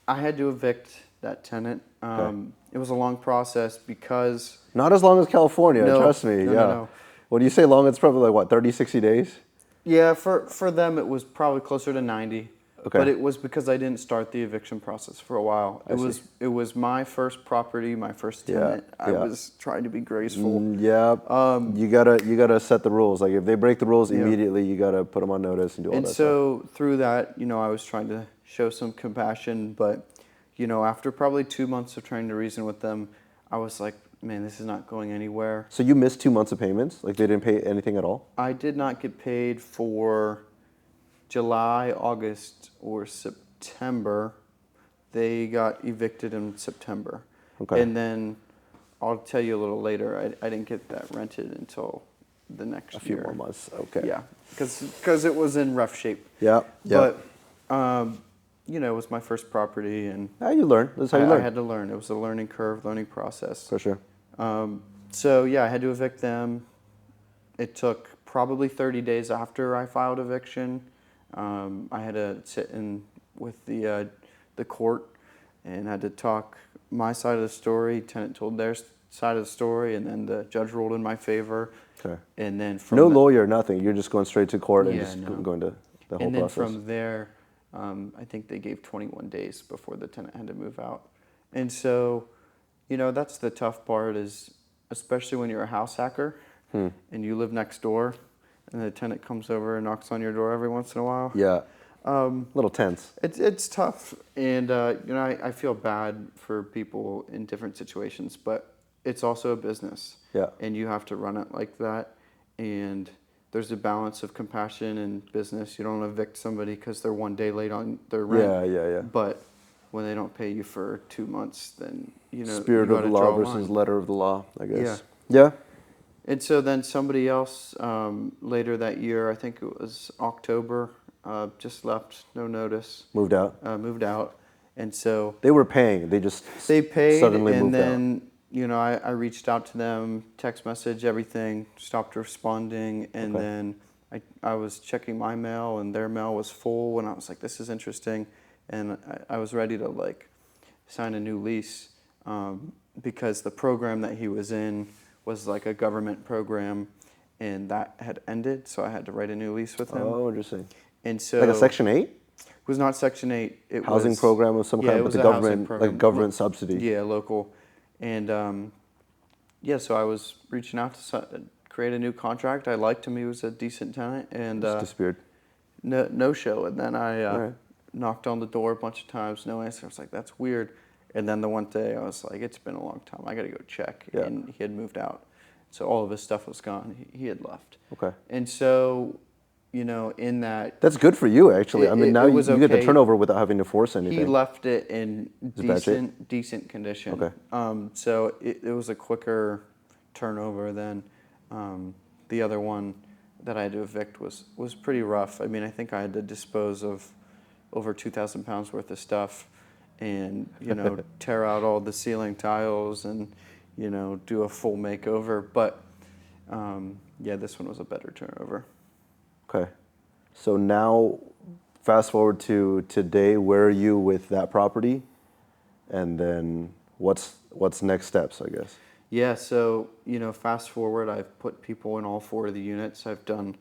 I had to evict that tenant. It was a long process because Not as long as California. No, Trust me. no, Yeah. no. When you say long, it's probably like what, 30, 60 days? yeah, for them it was probably closer to 90. Okay. But it was because I didn't start the eviction process for a while. I see. It was my first property, my first Yeah, tenant. I yeah. was trying to be graceful. Yeah. You gotta set the rules. Like if they break the rules Yeah. immediately, you gotta put them on notice and do all And that so through that, I was trying to show some compassion, but after probably 2 months of trying to reason with them, I was like, man, this is not going anywhere. stuff. So you missed 2 months of payments? Like they didn't pay anything at all? I did not get paid for July, August, or September. They got evicted in September. Okay. And then I'll tell you a little later, I didn't get that rented until the next A few year. more months. Okay. Yeah, because it was in rough shape. Yeah. Yeah. But, it was my first property, and How you learn. That's how you I learn. had to learn. It was a learning curve, learning process. For sure. So, yeah, I had to evict them. It took probably 30 days after I filed eviction. I had to sit in with the court and had to talk my side of the story. Tenant told their side of the story, and then the judge ruled in my favor. Okay. And then from No lawyer, nothing. You're just going straight to court and Yeah, just no. going to the whole and then process. from there, I think they gave 21 days before the tenant had to move out. And so, that's the tough part is, especially when you're a house hacker and you live next door and the tenant comes over and knocks on your door every once in a while. Yeah. Little tense. It's tough. And, I feel bad for people in different situations, but it's also a business. Yeah. And you have to run it like that. And there's a balance of compassion and business. You don't evict somebody because they're one day late on their rent. Yeah. But when they don't pay you for 2 months, then Spirit you of the gotta law draw a versus line. letter of the law, I Yeah. guess. Yeah. And so then somebody else later that year, I think it was October, just left, no notice, Moved out. moved out, and so They were paying. They just they paid, suddenly and moved then I reached out to them, text message, everything, stopped responding, and Okay. then I was checking my mail, and their mail was full, and I was like, this is interesting, and I was ready to sign a new lease because the program that he was in was like a government program, and that had ended, so I had to write a new lease with him. Oh, interesting. And so Like a Section 8? It was not Section 8. It Housing was, program of some yeah, kind, it but was the a housing government, program. like government subsidy. Yeah, local. And so I was reaching out to create a new contract. I liked him. He was a decent tenant. And Just disappeared. no show. And then I Alright. knocked on the door a bunch of times, no answer. I was like, that's weird. And then the one day I was like, it's been a long time. I got to go check. Yeah. And he had moved out. So all of his stuff was gone. He had left. Okay. And so, in that, That's good for you, actually. I mean, it now you was get the okay. turnover without having to force anything. he left it in it bad shape? decent condition. Okay. So it was a quicker turnover than the other one that I had to evict was pretty rough. I mean, I think I had to dispose of over 2,000 pounds worth of stuff and, tear out all the ceiling tiles and, do a full makeover. But, this one was a better turnover. Okay. So now, fast forward to today, where are you with that property? And then what's next steps, I guess? Yeah, so, fast forward, I've put people in all 4 of the units. I've done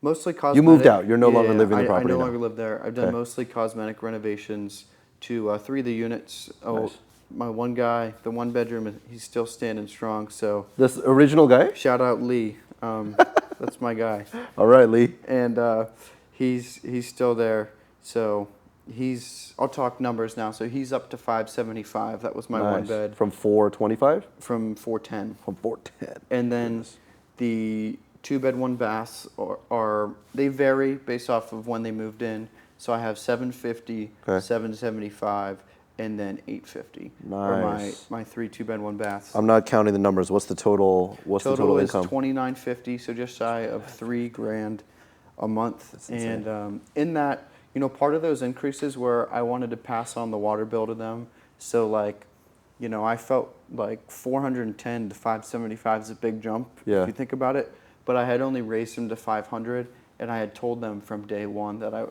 mostly cosmetic. You moved out. You're no longer Yeah, living in the I property no now. longer live there. I've done Okay. mostly cosmetic renovations to 3 of the units. Oh, Nice. my one guy, the 1 bedroom, he's still standing strong. So This original guy? shout out Lee. That's my guy. All right, Lee. And he's still there. So I'll talk numbers now. So he's up to 575. That was my Nice. 1 bed From 425? from 410. From 410. And then the 2-bed, 1 baths are they vary based off of when they moved in. So I have 750, Okay. 775, and then 850. Nice. For my 3 2-bed, 1 baths. I'm not counting the numbers. What's the total? What's the total is income? $2,950, so just shy of $3,000 a month. That's insane. And in that, part of those increases were I wanted to pass on the water bill to them. So like, I felt like 410 to 575 is a big jump Yeah. if you think about it. But I had only raised them to 500, and I had told them from day one that I,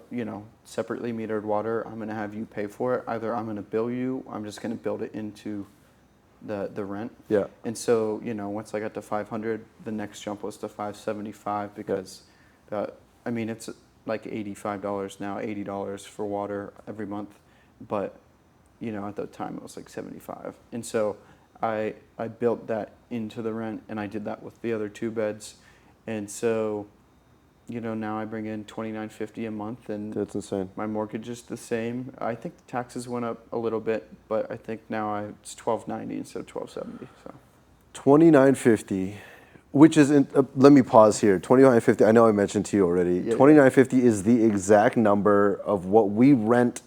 separately metered water. I'm going to have you pay for it. Either I'm going to bill you, I'm just going to build it into the rent. Yeah. And so, once I got to 500, the next jump was to 575 because, it's like $85 now, $80 for water every month. But, at the time it was like 75. And so I built that into the rent, and I did that with the other 2 beds. And so, now I bring in $2,950 a month, and That's insane. my mortgage is the same. I think the taxes went up a little bit, but I think now it's $1,290 instead of $1,270. So $2,950, which is let me pause here. $2,950. I know I mentioned to you already. Yeah. $2,950 is the exact number of what we rent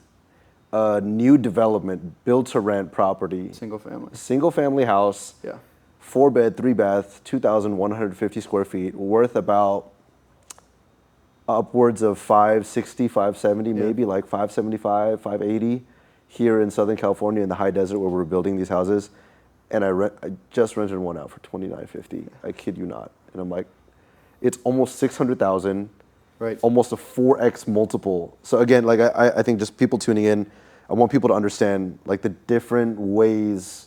a new development, build to rent property, single family house. Yeah. 4-bed, 3-bath, 2,150 square feet, worth about upwards of 560, 570, Yeah. maybe like 575, 580 here in Southern California in the high desert where we're building these houses. And I just rented one out for $2,950. I kid you not. And I'm like, it's almost 600,000, Right. almost a 4x multiple. So again, like I think just people tuning in, I want people to understand like the different ways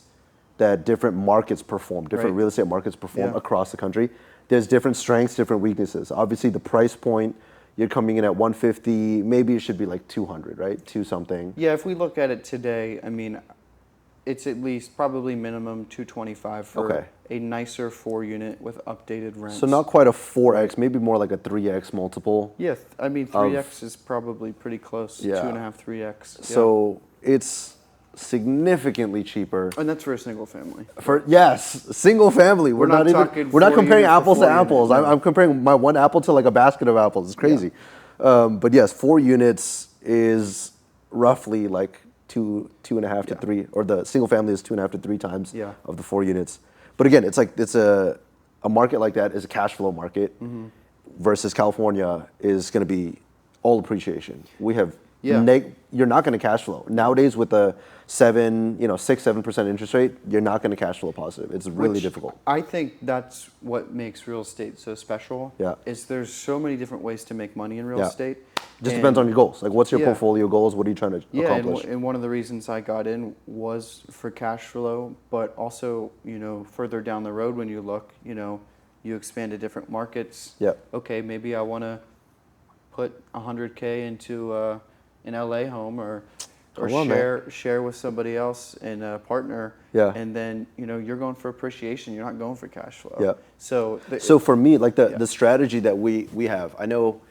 that different markets perform, different Right. real estate markets perform Yeah. across the country. There's different strengths, different weaknesses. Obviously, the price point, you're coming in at 150, maybe it should be like 200, right? 2 something. Yeah, if we look at it today, it's at least probably minimum 225 for Okay. a nicer 4-unit with updated rents. So not quite a 4x, maybe more like a 3x multiple. Yeah, 3x is probably pretty close. Yeah. 2.5, 3x. Yeah. So it's significantly cheaper. And that's for a single family. Yes, single family. We're not talking We're not 4 comparing unit for apples to 4 unit, apples. no. I'm comparing my 1 apple to like a basket of apples. It's crazy. But yes, 4 units is roughly like 2.5 to 3, or the single family is 2.5 to 3 times Yeah. of the 4 units. But again, it's a market like that is a cash flow market versus California is going to be all appreciation. We have you're not going to cash flow nowadays with a 6-7% interest rate. You're not going to cash flow positive. It's really Which difficult. I think that's what makes real estate so special. Yeah. Is there's so many different ways to make money in real Yeah. estate. Just depends on your goals. Like, what's your Yeah. portfolio goals? What are you trying to accomplish? And one of the reasons I got in was for cash flow, but also, further down the road when you look, you expand to different markets. Yeah. Okay, maybe I want to put $100K into an LA home or Come on, man. share with somebody else and a partner. Yeah. And then, you're going for appreciation. You're not going for cash flow. Yeah. So For me, like Yeah. the strategy that we have, I know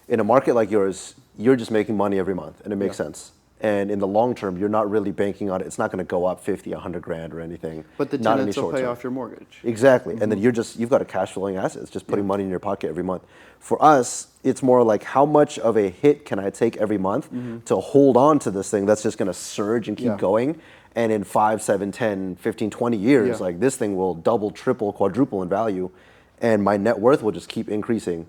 in a market like yours, you're just making money every month, and it makes Yeah. sense. And in the long term, you're not really banking on it. It's not going to go up 50, 100 grand or anything. But the not in tenants the will short pay term. off your mortgage. Exactly. And then you've got a cash flowing asset. It's just putting money in your pocket every month. For us, it's more like how much of a hit can I take every month to hold on to this thing that's just going to surge and keep Yeah. going. And in 5, 7, 10, 15, 20 years, Yeah. like this thing will double, triple, quadruple in value. And my net worth will just keep increasing.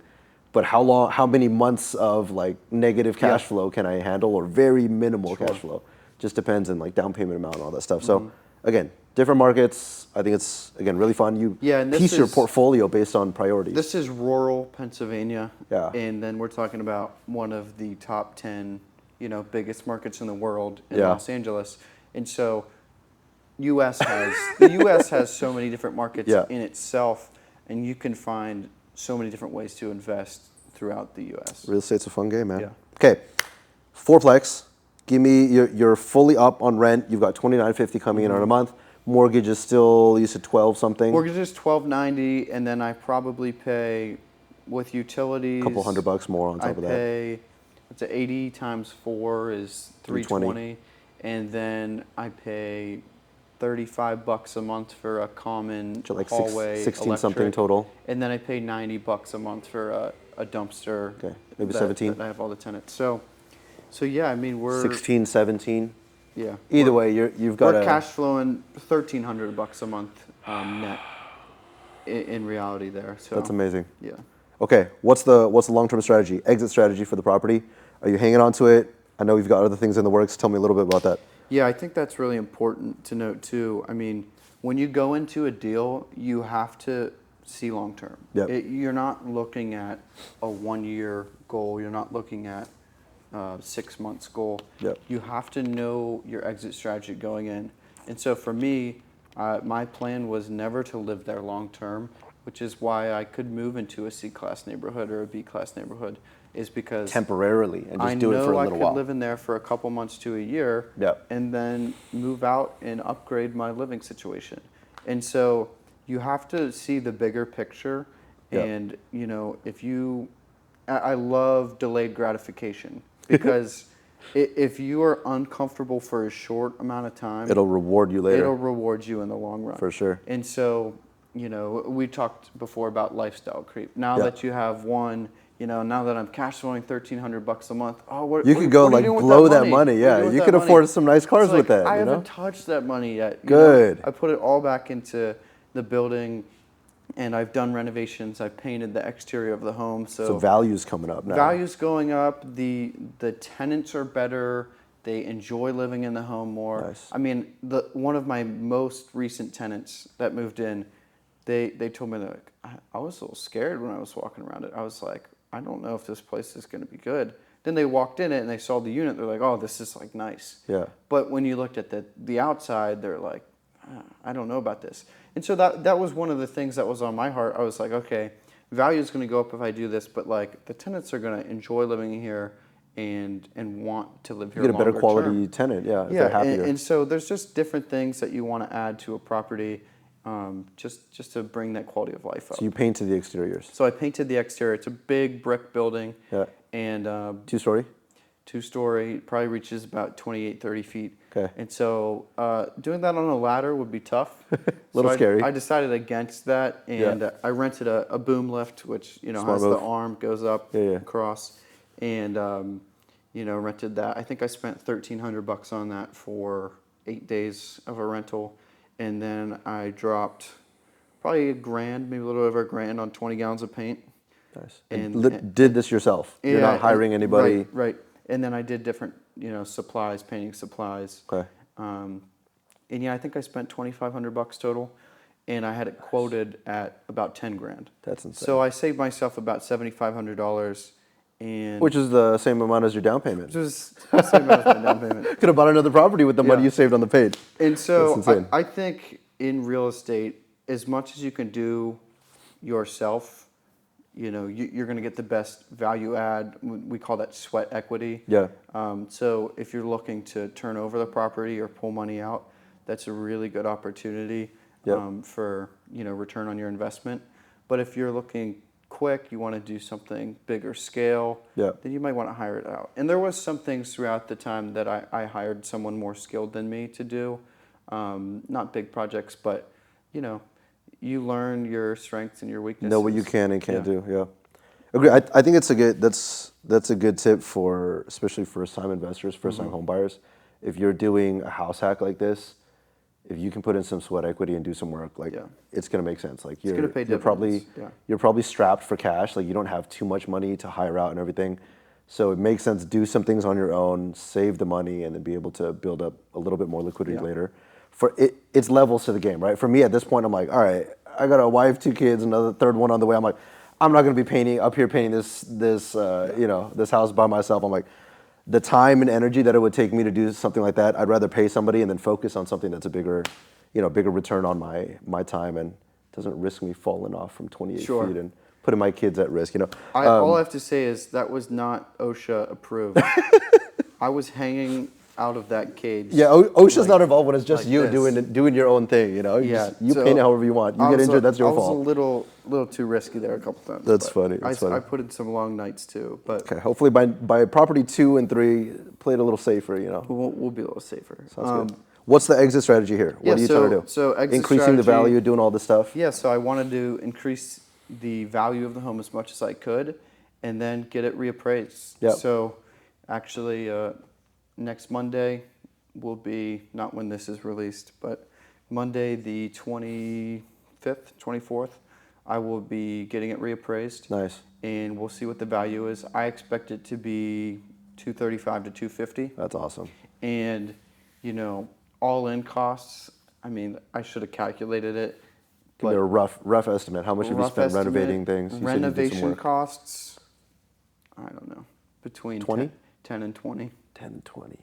But how many months of like negative cash Yeah. flow can I handle, or very minimal cash flow? Just depends on like down payment amount and all that stuff. So again, different markets. I think it's, again, really fun. You and piece your portfolio based on priorities. This is rural Pennsylvania. Yeah. And then we're talking about one of the top 10, biggest markets in the world in Yeah. Los Angeles. And so the U.S. has so many different markets Yeah. in itself, and you can find so many different ways to invest throughout the U.S. Real estate's a fun game, man. Yeah. Okay, fourplex. Give me, you're fully up on rent. You've got $29.50 coming in on a month. Mortgage is still, you said 12 something. Mortgage is $1,290, and then I probably pay with utilities. A couple $100 more on top of that. I pay, it's 80 times 4 is $320, and then I pay $35 a month for a common So like hallway 16 electric, something total. and then I pay $90 a month for a dumpster. Okay, maybe 17. That I have all the tenants. So yeah, I mean we're 16, 17. Yeah. Either way, you've got we're cash flowing $1,300 a month net in reality there. So That's amazing. Yeah. Okay, what's the long-term strategy, exit strategy for the property? Are you hanging on to it? I know you've got other things in the works. Tell me a little bit about that. Yeah, I think that's really important to note too. I mean, when you go into a deal, you have to see long term. Yep. You're not looking at a 1-year goal. You're not looking at 6 months goal. Yep. You have to know your exit strategy going in. And so for me, my plan was never to live there long term, which is why I could move into a C-class neighborhood or a B-class neighborhood, is because Temporarily, and just do it for a little I know I while. could live in there for a couple months to a year, Yep. and then move out and upgrade my living situation. And so you have to see the bigger picture. Yep. And I love delayed gratification, because if you are uncomfortable for a short amount of time, It'll reward you later. It'll reward you in the long run. For sure. And so, we talked before about lifestyle creep. Now Yeah. that you have one, now that I'm cash flowing $1,300 a month, You could go like blow that money. Yeah, you could afford some nice cars It's with like, that. I you know? haven't touched that money yet. Good. I put it all back into the building, and I've done renovations. I've painted the exterior of the home. So value's coming up now. Value's going up. The tenants are better. They enjoy living in the home more. Nice. I mean, one of my most recent tenants that moved in, they told me that I was a little scared when I was walking around it. I was like, I don't know if this place is going to be good. Then they walked in it and they saw the unit. They're like, oh, this is like nice. Yeah. But when you looked at the outside, they're like, I don't know about this. And so that was one of the things that was on my heart. I was like, okay, value is going to go up if I do this, but like the tenants are going to enjoy living here and want to live here. You get a better longer quality term. tenant, yeah. If Yeah, they're happier. and so there's just different things that you want to add to a property, just to bring that quality of life up. So you painted the exteriors. So I painted the exterior. It's a big brick building. Yeah. And 2-story. 2-story, probably reaches about 28, 30 feet. Okay. And so doing that on a ladder would be tough. Little scary. I decided against that, and I rented a boom lift, which Smart has move. the arm goes up across, and rented that. I think I spent $1,300 on that for 8 days of a rental, and then I dropped probably $1,000, maybe a little over $1,000 on 20 gallons of paint. Nice. And did this yourself. You're not hiring anybody. Right. And then I did different, supplies, painting supplies. Okay. And I think I spent $2,500 total, and I had it quoted at about $10,000. That's insane. So I saved myself about $7,500, and Which is the same amount as your down payment. which was the same amount as my down payment. Could have bought another property with the money Yeah. you saved on the paint. And so That's insane. I think in real estate, as much as you can do yourself, you're going to get the best value add. We call that sweat equity. Yeah. So if you're looking to turn over the property or pull money out, that's a really good opportunity for return on your investment. But if you're looking quick, you want to do something bigger scale, then you might want to hire it out. And there was some things throughout the time that I hired someone more skilled than me to do. Not big projects, but you learn your strengths and your weaknesses. Know what you can and can't do. Yeah, agree. I think it's that's a good tip for especially first time investors, first time home buyers. If you're doing a house hack like this, if you can put in some sweat equity and do some work, it's gonna make sense. Like gonna pay you're probably dividends. you're probably strapped for cash. Like you don't have too much money to hire out and everything. So it makes sense to do some things on your own, save the money, and then be able to build up a little bit more liquidity later. for it's levels to the game, right? For me at this point, I'm like, all right, I got a wife, 2 kids, another third one on the way. I'm like, I'm not going to be painting this house by myself. I'm like, the time and energy that it would take me to do something like that, I'd rather pay somebody and then focus on something that's a bigger return on my time and doesn't risk me falling off from 28 Sure. feet and putting my kids at risk. All I have to say is that was not OSHA approved. I was hanging out of that cage. Yeah, OSHA's like- not involved when it's just like you this. doing your own thing. You Yeah, paint it however you want. You get injured, that's your fault. I was a little too risky there a couple times. That's but funny. That's funny. I put in some long nights too, but Okay, hopefully by property 2 and 3, play it a little safer. we'll be a little safer. Sounds good. What's the exit strategy here? What are you trying to do? So exit increasing the strategy- value, doing all this stuff. Yeah, so I wanted to increase the value of the home as much as I could, and then get it reappraised. Yep. So actually, next Monday will be, not when this is released, but Monday the 25th, 24th, I will be getting it reappraised. Nice. And we'll see what the value is. I expect it to be 235 to 250. That's awesome. And, all in costs, I mean, I should have calculated it. Give me a rough estimate. How much have you Rough spent estimate, renovating things? You said you did some renovation work. costs, I don't know, between 20? 10 and 20. 10 and 20.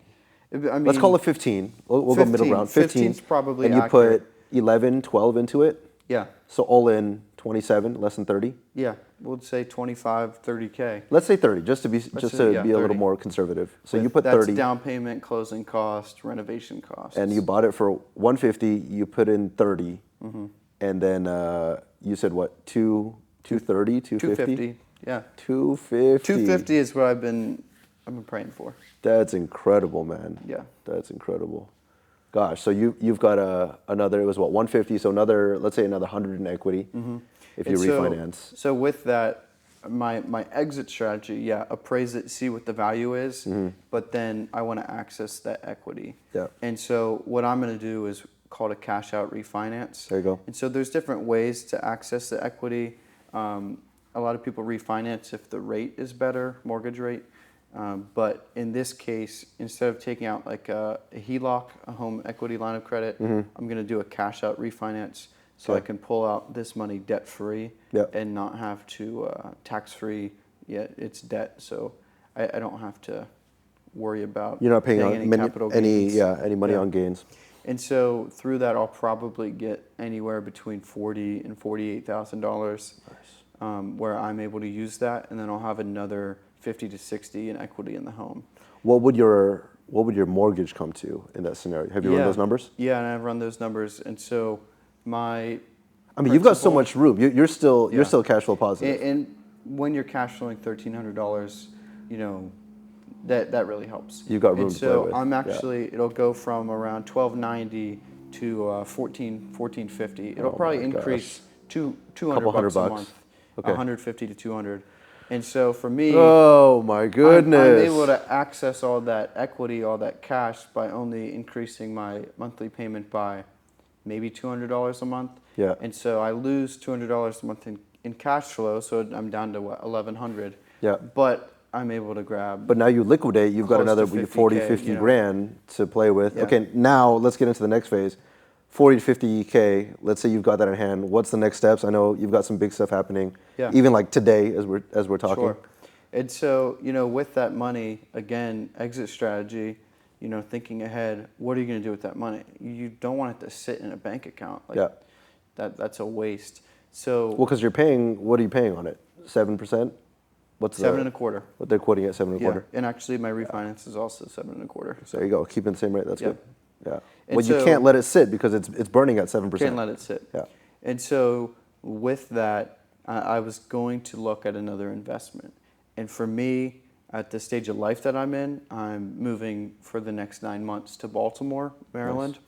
I mean, Let's call it 15. We'll go middle 15. ground. 15. 15's probably And you accurate. put 11, 12 into it. Yeah, So all in 27, less than 30. yeah, we'll say 25, 30K. Let's say 30, just to be say, a little 30. more conservative. So you With- put that's 30, down payment, closing cost, renovation costs. and you bought it for 150. You put in 30, Mm-hmm. and then you said what? 230, 250, 250, yeah. 250. 250 is what I've been praying for. That's incredible, man. Yeah. That's incredible. Gosh, so you've got another. It was what, 150? So let's say another 100 in equity if you And so- refinance. So with that, my exit strategy, yeah, appraise it, see what the value is, but then I want to access that equity. Yeah. And so what I'm going to do is called a cash out refinance. There you go. And so there's different ways to access the equity. A lot of people refinance if the rate is better, mortgage rate. But in this case, instead of taking out like a HELOC, a home equity line of credit, I'm going to do a cash out refinance so Okay. I can pull out this money debt free Yep. and not have to tax free. Yet it's debt, so I don't have to worry about You're not paying any capital any gains. money Yeah. on gains. And so through that, I'll probably get anywhere between $40,000 and $48,000, where I'm able to use that, and then I'll have another 50 to 60 in equity in the home. What would your mortgage come to in that scenario? Have you run those numbers? Yeah, and I've run those numbers, and so my. I mean, you've got so principal- much room. You're still Yeah. cash flow positive. And when you're cash flowing $1,300, that really helps. You've got room and to play so with. I'm Yeah. actually it'll go from around $1,290 to $1,450. It'll probably my increase $200 Couple $100 bucks a bucks. month, Okay. 150 to 200. And so for me, Oh my goodness! I'm able to access all that equity, all that cash by only increasing my monthly payment by maybe $200 a month. Yeah. And so I lose $200 a month in cash flow, so I'm down to what, $1,100. Yeah. But I'm able to grab. But now you liquidate, you've got Close to another 50K, 40, 50 grand to play with. Yeah. Okay, now let's get into the next phase. 40 to 50K, let's say you've got that in hand. What's the next steps? I know you've got some big stuff happening, Yeah. even like today as we're talking. Sure. And so, with that money, again, exit strategy, thinking ahead, what are you going to do with that money? You don't want it to sit in a bank account. Yeah. That's a waste. So Well, because what are you paying on it? 7%? What's 7.25%. What they're quoting at 7.25%? Yeah. And actually my refinance is also 7.25%. There you go. Keeping the same rate. That's Yeah. good. Yeah. And Well, you so- can't let it sit because it's burning at 7%. Can't let it sit. Yeah. And so with that, I was going to look at another investment. And for me, at the stage of life that I'm in, I'm moving for the next 9 months to Baltimore, Maryland.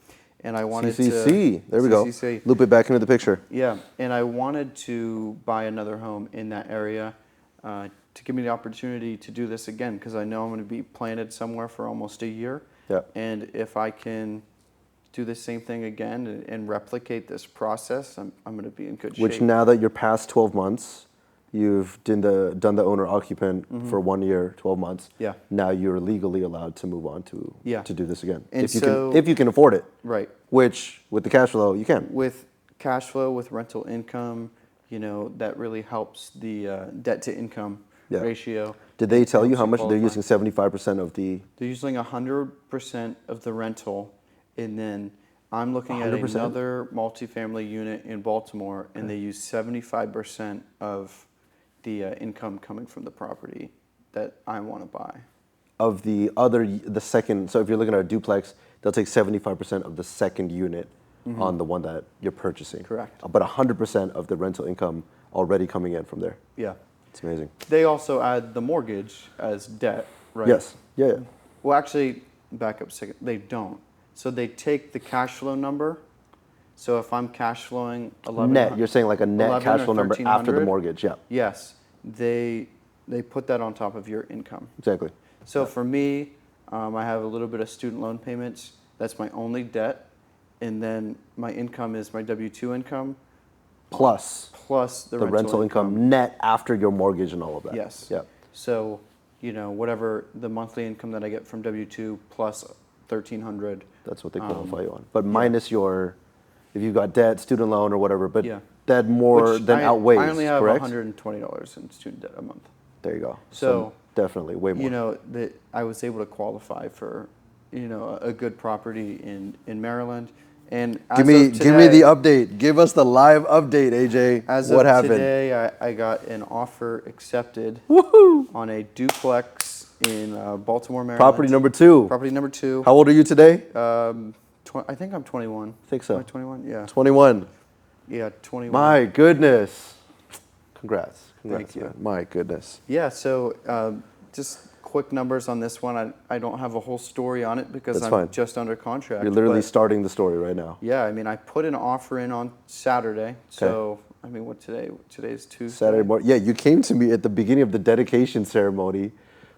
And I wanted CCC. There we go. CCC. Loop it back into the picture. Yeah, and I wanted to buy another home in that area to give me the opportunity to do this again, because I know I'm going to be planted somewhere for almost a year. Yeah. And if I can do the same thing again and replicate this process, I'm going to be in good shape. Which now that you're past 12 months, You've done the owner occupant for 1 year, 12 months. Yeah. Now you're legally allowed to move on to Yeah. to do this again. And If you can afford it. Right. Which with the cash flow you can. With cash flow, with rental income, that really helps the debt to income Yeah. ratio. Did they tell you Helps how much they're qualify. using 75% of the They're using 100% of the rental, and then I'm looking at 100%? another multifamily unit in Baltimore, and they use 75% of the income coming from the property that I want to buy. of the second, so if you're looking at a duplex, they'll take 75% of the second unit on the one that you're purchasing. Correct. But 100% of the rental income already coming in from there. Yeah. It's amazing. They also add the mortgage as debt, right? Yes. Yeah. Well, actually, back up a second. They don't. So they take the cash flow number. So if I'm cash flowing 11 Net, you're saying like a net 11 cash or flow number after the 1300? mortgage. Yeah. Yes, they put that on top of your income. Exactly. So for me, I have a little bit of student loan payments. That's my only debt, and then my income is my W-2 income Plus plus the the rental income net after your mortgage and all of that. Yes. Yeah. So, whatever the monthly income that I get from W-2 plus 1,300. That's what they qualify you on. But minus your, if you've got debt, student loan or whatever, but Yeah. that more Which than outweighs, I only have correct? $120 in student debt a month. There you go. So, definitely way more. That I was able to qualify for, a good property in Maryland. And as Give me of today, the update. Give us the live update, AJ. As what of happened? today, I got an offer accepted Woohoo! on a duplex in Baltimore, Maryland. Property number 2. Property number 2. How old are you today? I think I'm 21. Think so. Am I 21? Yeah. 21. Yeah, 21. My goodness. Congrats. Thank you. Man. My goodness. Yeah, so just quick numbers on this one. I don't have a whole story on it because That's I'm fine. just under contract. You're literally but starting the story right now. yeah, I mean, I put an offer in on Saturday. So, I mean, what today? Today's Tuesday. Saturday morning. Yeah, you came to me at the beginning of the dedication ceremony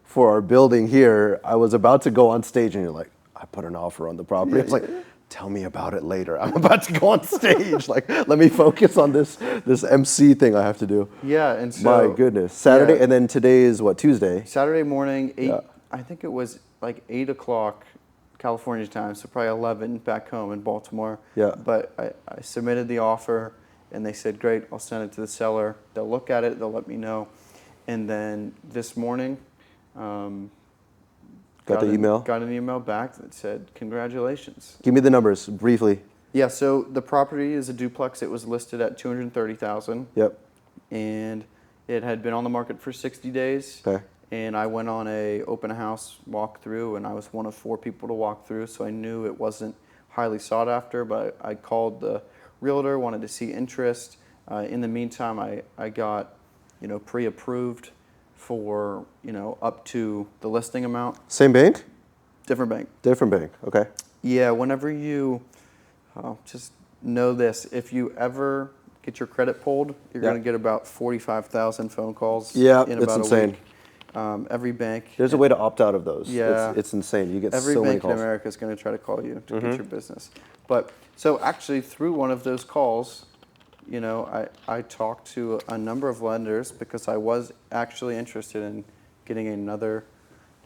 for our building here. I was about to go on stage and you're like, I put an offer on the property. I was like, tell me about it later. I'm about to go on stage. Like, let me focus on this MC thing I have to do. Yeah, and so My goodness. Saturday, yeah. and then today is what, Tuesday? Saturday morning, 8. Yeah. I think it was like 8 o'clock California time, so probably 11 back home in Baltimore. Yeah. But I submitted the offer, and they said, great, I'll send it to the seller. They'll look at it, they'll let me know. And then this morning, Got the email? Got an email back that said, congratulations. Give me the numbers briefly. Yeah, so the property is a duplex. It was listed at $230,000. Yep. And it had been on the market for 60 days. Okay. And I went on a open house walkthrough, and I was one of 4 people to walk through, so I knew it wasn't highly sought after, but I called the realtor, wanted to see interest. In the meantime, I got, pre-approved for, up to the listing amount. Same bank? Different bank. Different bank. Okay. Yeah, whenever you, just know this, if you ever get your credit pulled, you're going to get about 45,000 phone calls in about it's a insane. week. Every bank. There's a way to opt out of those. Yeah. It's insane. You get Every so many bank in calls. America is going to try to call you to get your business. But so actually through one of those calls, I talked to a number of lenders because I was actually interested in getting another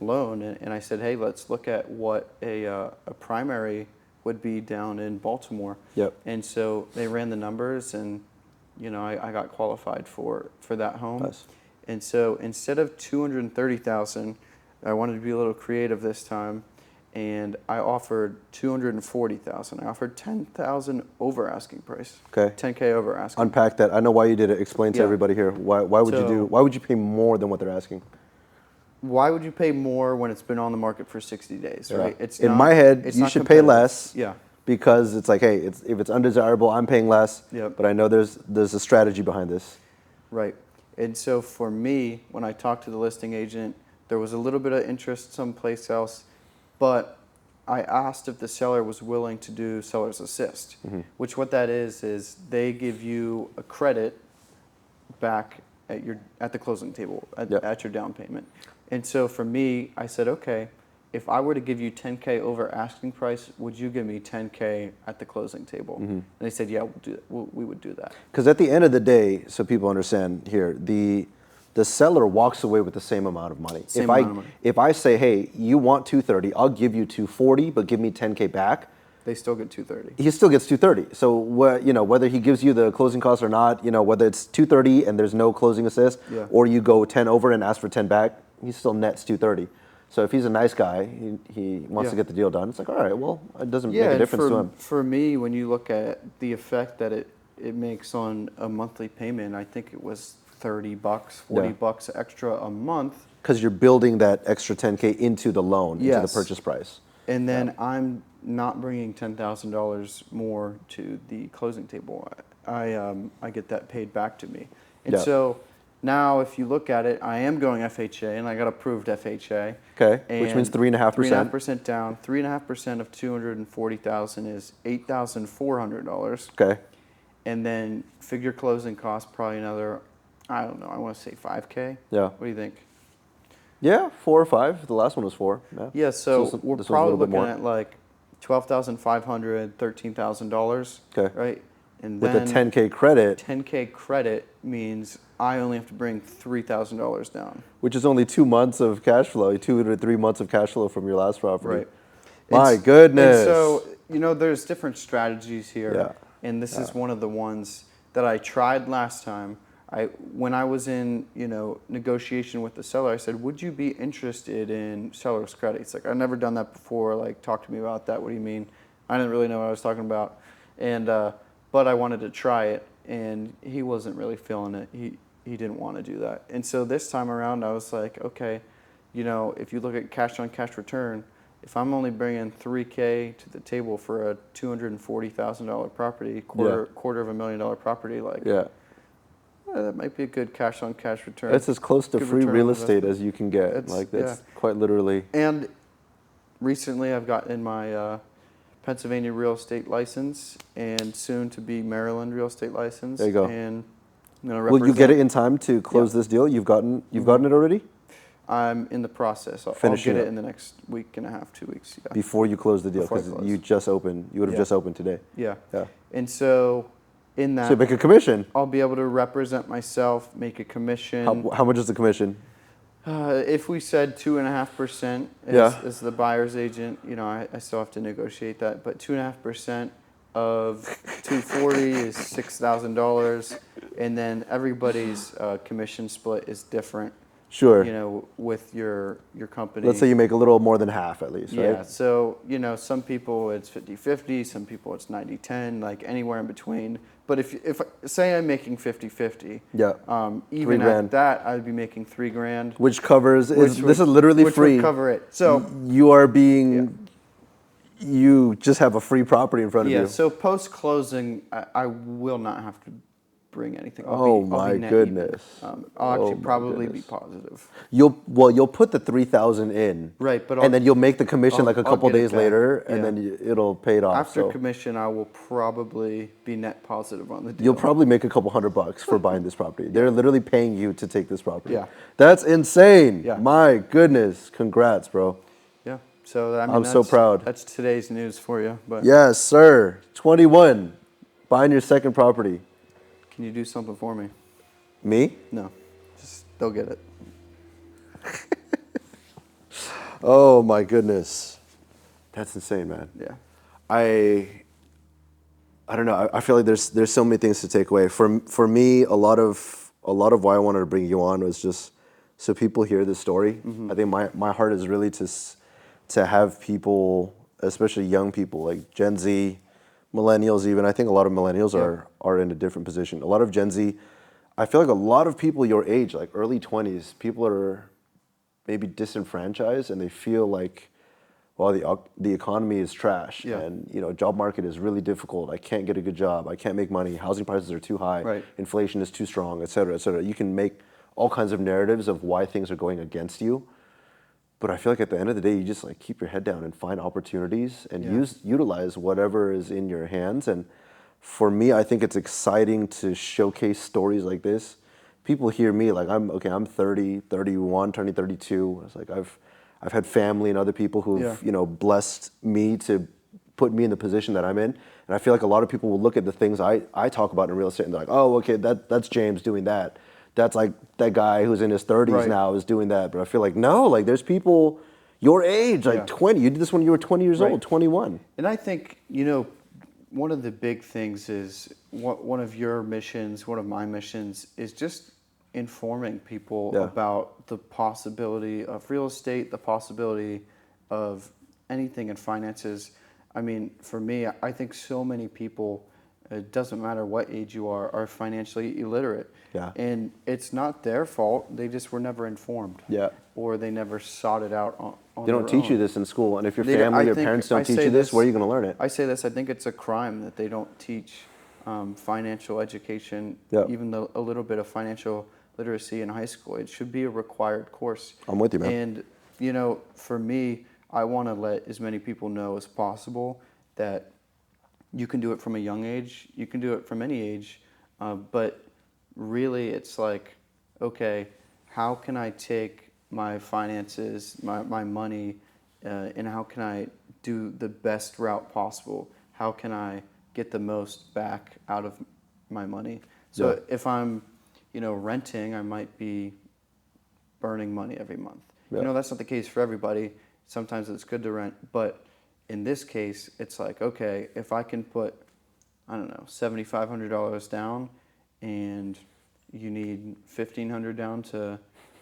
loan. And I said, hey, let's look at what a primary would be down in Baltimore. Yep. And so they ran the numbers, and I got qualified for that home. Nice. And so instead of $230,000, I wanted to be a little creative this time, and I offered $240,000. I offered $10,000 over asking price. Okay. $10K over asking. Unpack that. I know why you did it. Explain to Yeah. everybody here. Why would you pay more than what they're asking? Why would you pay more when it's been on the market for 60 days, right? It's in my head, you should pay less. Yeah. Because it's like, hey, if it's undesirable, I'm paying less. Yep. But I know there's a strategy behind this. Right. And so for me, when I talked to the listing agent, there was a little bit of interest someplace else, but I asked if the seller was willing to do seller's assist, which what that is they give you a credit back at the closing table at your down payment. And so for me, I said, okay, if I were to give you 10K over asking price, would you give me 10K at the closing table? And they said, yeah, we'll do that. We would do that. Because at the end of the day, so people understand here, the seller walks away with the same amount of money. Same amount of money. If I say, hey, you want 230, I'll give you 240, but give me 10K back. They still get 230. He still gets 230. So whether he gives you the closing costs or not, whether it's 230 and there's no closing assist, or you go 10 over and ask for 10 back, he still nets 230. So if he's a nice guy, he wants to get the deal done. It's like, all right, well, it doesn't make a difference to him. For me, when you look at the effect that it makes on a monthly payment, I think it was $30, $40 extra a month. Because you're building that extra 10K into the loan, into the purchase price. And then I'm not bringing $10,000 more to the closing table. I get that paid back to me. And so now if you look at it, I am going FHA, and I got approved FHA. Okay, which means 3.5%. 3.5% down. 3.5% of $240,000 is $8,400. Okay. And then figure closing costs probably another, I don't know, I want to say 5K. Yeah. What do you think? Yeah, 4 or 5. The last one was 4. Yeah, so we're probably looking at like $12,500, $13,000. Okay. Right? And with then a 10K credit. 10K credit means I only have to bring $3,000 down. Which is only 2 months of cash flow, 2 to 3 months of cash flow from your last property. Right. My goodness. And so, there's different strategies here. Yeah. And this is one of the ones that I tried last time. When I was in, negotiation with the seller, I said, would you be interested in seller's credit? He's like, I've never done that before. Like, talk to me about that. What do you mean? I didn't really know what I was talking about. And, but I wanted to try it, and he wasn't really feeling it. He didn't want to do that. And so this time around, I was like, okay, if you look at cash on cash return, if I'm only bringing $3K to the table for a $240,000 property, quarter of $1,000,000 property, that might be a good cash on cash return. That's as close to free real estate as you can get. That's quite literally. And recently I've gotten my Pennsylvania real estate license and soon to be Maryland real estate license. There you go. And I'm gonna represent. Will you get it in time to close this deal? You've gotten it already? I'm in the process. I'll get it in the next week and a half, 2 weeks. Yeah. Before you close the deal, because you just opened. You would have just opened today. Yeah. And so in that, so you make a commission. I'll be able to represent myself, make a commission. How much is the commission? If we said 2.5% as the buyer's agent, I still have to negotiate that. But 2.5% of 240 is $6,000, and then everybody's commission split is different. Sure. With your company. Let's say you make a little more than half at least, right? Yeah. So some people it's 50-50, some people it's 90-10, like anywhere in between. But if say I'm making 50-50, even at that I'd be making $3,000, which covers this is literally free. Which would cover it. So you are being, you just have a free property in front of you. Yeah. So post closing, I will not have to bring anything. I'll my goodness! I'll actually probably be positive. You'll put the 3,000 in, right? But and then you'll make the commission like a couple days later, and then it'll pay it off. After commission, I will probably be net positive on the deal. You'll probably make a couple $100 for buying this property. They're literally paying you to take this property. Yeah, that's insane. Yeah. My goodness! Congrats, bro. Yeah. So I'm so proud. That's today's news for you. But yes, sir. 21, buying your second property. Can you do something for me? Me? No. Just they'll get it. Oh my goodness. That's insane, man. Yeah. I don't know. I feel like there's so many things to take away. For me, a lot of why I wanted to bring you on was just so people hear this story. I think my heart is really to have people, especially young people like Gen Z, millennials even. I think a lot of millennials are in a different position. A lot of Gen Z, I feel like a lot of people your age, like early 20s, people are maybe disenfranchised and they feel like, well, the economy is trash and job market is really difficult. I can't get a good job. I can't make money. Housing prices are too high. Right. Inflation is too strong, et cetera, et cetera. You can make all kinds of narratives of why things are going against you. But I feel like at the end of the day, you just like keep your head down and find opportunities and utilize whatever is in your hands. And for me, I think it's exciting to showcase stories like this. People hear me like I'm 30, 31, turning 32. It's like I've I've had family and other people who've, Yeah. blessed me to put me in the position that I'm in. And I feel like a lot of people will look at the things I talk about in real estate and they're like, oh, okay, that's James doing that. That's like that guy who's in his 30s Right. now is doing that. But I feel like, no, like there's people your age, like Yeah. 20. You did this when you were 20 years Right. old, 21. And I think, one of the big things is one of your missions, one of my missions is just informing people Yeah. about the possibility of real estate, the possibility of anything in finances. I mean, for me, I think so many people, it doesn't matter what age you are financially illiterate. Yeah. And it's not their fault. They just were never informed. Yeah. Or they never sought it out on They don't their teach you own. this in school. And if your They- family, I your think- parents I don't teach say you this, where are you going to learn it? I say this, I think it's a crime that they don't teach financial education, Yeah. even though a little bit of financial literacy in high school. It should be a required course. I'm with you, man. And, for me, I want to let as many people know as possible that you can do it from a young age, you can do it from any age, but really it's like, okay, how can I take my finances, my money, and how can I do the best route possible? How can I get the most back out of my money? So Yeah. if I'm, renting, I might be burning money every month. Yeah. That's not the case for everybody. Sometimes it's good to rent, but in this case, it's like, okay, if I can put, I don't know, $7,500 down, and you need $1,500 down to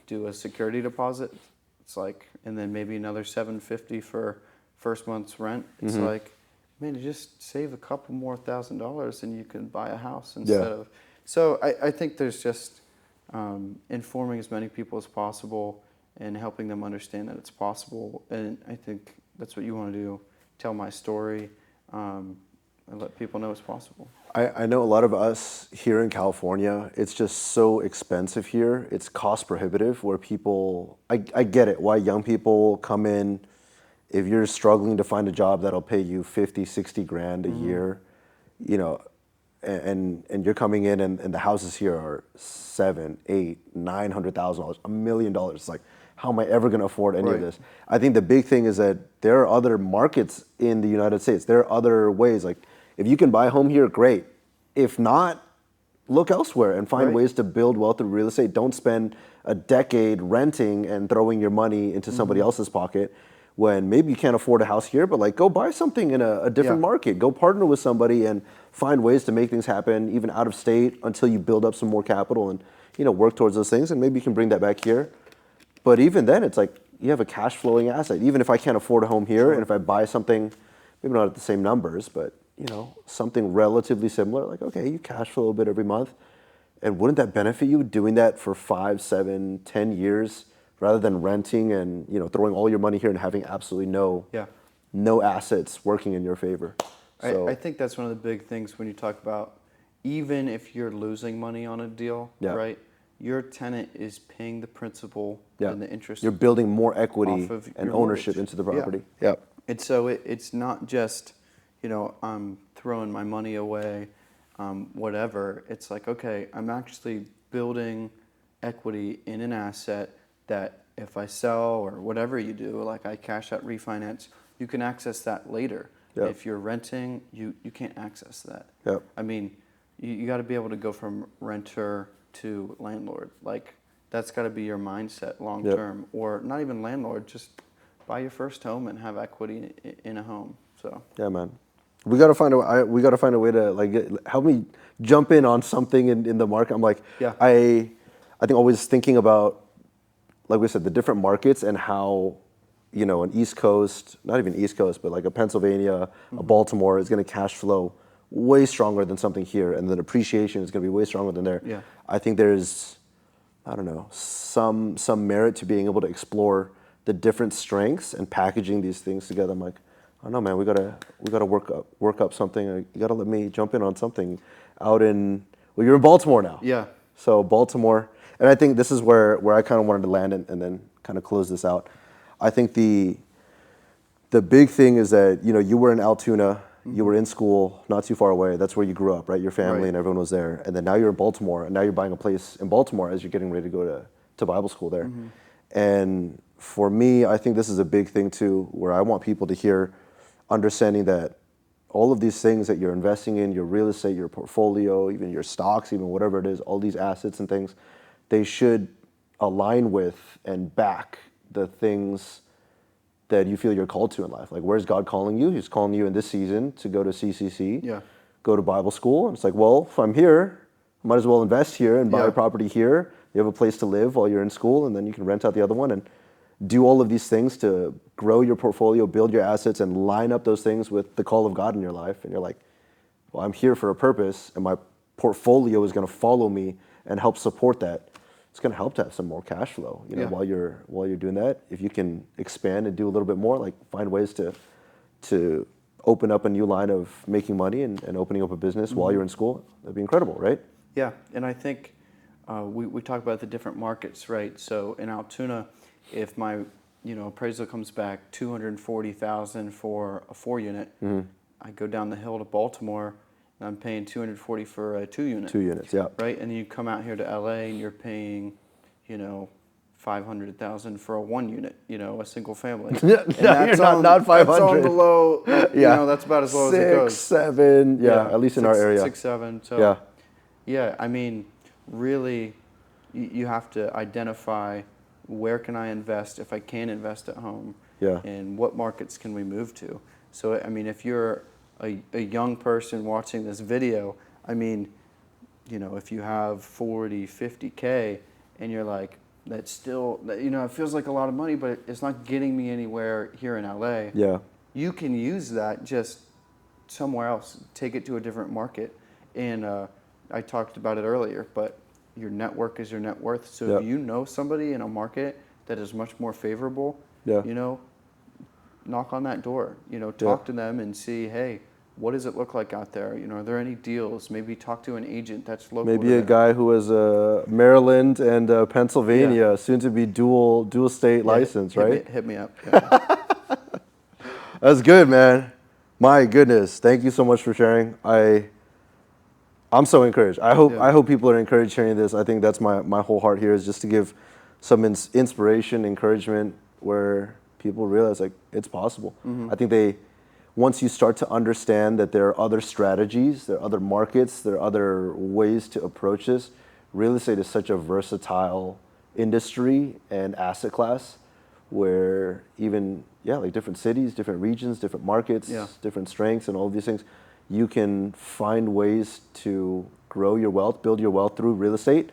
do a security deposit, it's like, and then maybe another $750 for first month's rent. It's like, man, you just save a couple more $1,000 and you can buy a house instead of. So I think there's just informing as many people as possible and helping them understand that it's possible. And I think that's what you want to do. Tell my story and let people know it's possible. I know a lot of us here in California, it's just so expensive here. It's cost prohibitive where people, I get it, why young people come in. If you're struggling to find a job that'll pay you 50, 60 grand a year, and you're coming in and the houses here are $7, $8, $900,000, $1 million. It's like, how am I ever going to afford any of this? I think the big thing is that there are other markets in the United States. There are other ways. Like, if you can buy a home here, great. If not, look elsewhere and find ways to build wealth through real estate. Don't spend a decade renting and throwing your money into somebody else's pocket when maybe you can't afford a house here, but like go buy something in a different market. Go partner with somebody and find ways to make things happen even out of state until you build up some more capital and work towards those things, and maybe you can bring that back here. But even then, it's like you have a cash flowing asset. Even if I can't afford a home here, and if I buy something, maybe not at the same numbers, but something relatively similar, like, okay, you cash flow a bit every month. And wouldn't that benefit you doing that for 5, 7, 10 years rather than renting and throwing all your money here and having absolutely no assets working in your favor? So, I think that's one of the big things when you talk about, even if you're losing money on a deal, right? Your tenant is paying the principal and the interest. You're building more equity off of and your ownership mortgage. into the property. Yeah. And so it's not just, I'm throwing my money away, whatever. It's like, okay, I'm actually building equity in an asset that if I sell or whatever you do, like I cash out, refinance, you can access that later. Yep. If you're renting, you can't access that. Yep. I mean, you got to be able to go from renter to landlord. Like, that's got to be your mindset long term. Or not even landlord, just buy your first home and have equity in a home. So yeah, man, we got to find a way to help me jump in on something in the market. I'm like, I think always thinking about, like we said, the different markets and how an East Coast, not even East Coast, but like a Pennsylvania, a Baltimore is going to cash flow way stronger than something here, and then appreciation is going to be way stronger than there. Yeah. I think there's, I don't know, some merit to being able to explore the different strengths and packaging these things together. I'm like, I don't know, man, we gotta work up something. You gotta let me jump in on something out in. Well, you're in Baltimore now. yeah, So Baltimore, and I think this is where I kind of wanted to land and then kind of close this out. I think the big thing is that you were in Altoona. You were in school, not too far away. That's where you grew up, right? Your family and everyone was there. And then now you're in Baltimore, and now you're buying a place in Baltimore as you're getting ready to go to Bible school there. And for me, I think this is a big thing too, where I want people to hear, understanding that all of these things that you're investing in, your real estate, your portfolio, even your stocks, even whatever it is, all these assets and things, they should align with and back the things that you feel you're called to in life. Like, where's God calling you? He's calling you in this season to go to CCC, go to Bible school. And it's like, well, if I'm here, I might as well invest here and buy a property here. You have a place to live while you're in school, and then you can rent out the other one and do all of these things to grow your portfolio, build your assets, and line up those things with the call of God in your life. And you're like, well, I'm here for a purpose, and my portfolio is going to follow me and help support that. It's going to help to have some more cash flow, while you're doing that. If you can expand and do a little bit more, like find ways to open up a new line of making money and opening up a business while you're in school, that'd be incredible, right? Yeah, and I think we talk about the different markets, right? So in Altoona, if my appraisal comes back $240,000 for a 4-unit, I go down the hill to Baltimore and I'm paying $240 for a 2-unit. 2 units, yeah. Right, and then you come out here to LA and you're paying, $500,000 for a 1-unit, a single family. No, you're not 500. That's on the low. That's about as low as it goes. 6, 7, at least in our area. 6, 7. So I mean, really, you have to identify where can I invest if I can invest at home, and what markets can we move to. So I mean, if you're a young person watching this video, I mean, if you have 40, 50K and you're like, that's still, it feels like a lot of money, but it's not getting me anywhere here in LA. Yeah. You can use that just somewhere else, take it to a different market. And I talked about it earlier, but your network is your net worth. So if you know somebody in a market that is much more favorable, knock on that door, talk to them and see, hey, what does it look like out there? Are there any deals? Maybe talk to an agent that's local. Maybe a guy who has Maryland and Pennsylvania, soon to be dual state license, right? Hit me up. Yeah. That's good, man. My goodness, thank you so much for sharing. I'm so encouraged. I hope people are encouraged hearing this. I think that's my whole heart here, is just to give some inspiration, encouragement, where people realize like it's possible. I think once you start to understand that there are other strategies, there are other markets, there are other ways to approach this. Real estate is such a versatile industry and asset class, where even like different cities, different regions, different markets, different strengths, and all of these things, you can find ways to grow your wealth, build your wealth through real estate.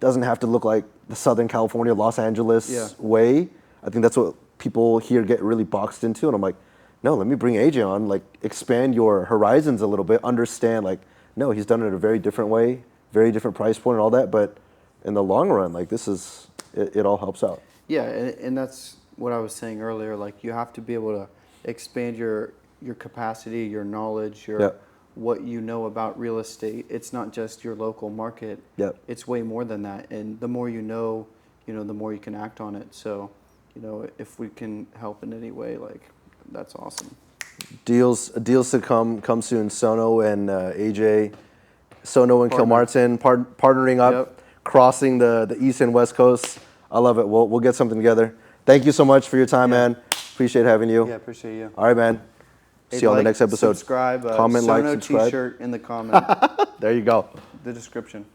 Doesn't have to look like the Southern California, Los Angeles way. I think that's what people here get really boxed into, and I'm like, no, let me bring AJ on, like expand your horizons a little bit, understand like, no, he's done it a very different way, very different price point and all that, but in the long run, like it all helps out. Yeah, and that's what I was saying earlier, like you have to be able to expand your capacity, your knowledge, what you know about real estate. It's not just your local market. It's way more than that, and the more you know, the more you can act on it. So, if we can help in any way, like, that's awesome. Deals to come soon. Sono and AJ, Sono and Kilmartin partnering up, crossing the East and West Coast. I love it. We'll get something together. Thank you so much for your time, man. Appreciate having you. Yeah, appreciate you. All right, man. See you on the next episode. Subscribe. Comment, Sono subscribe. T-shirt in the comment. There you go. The description.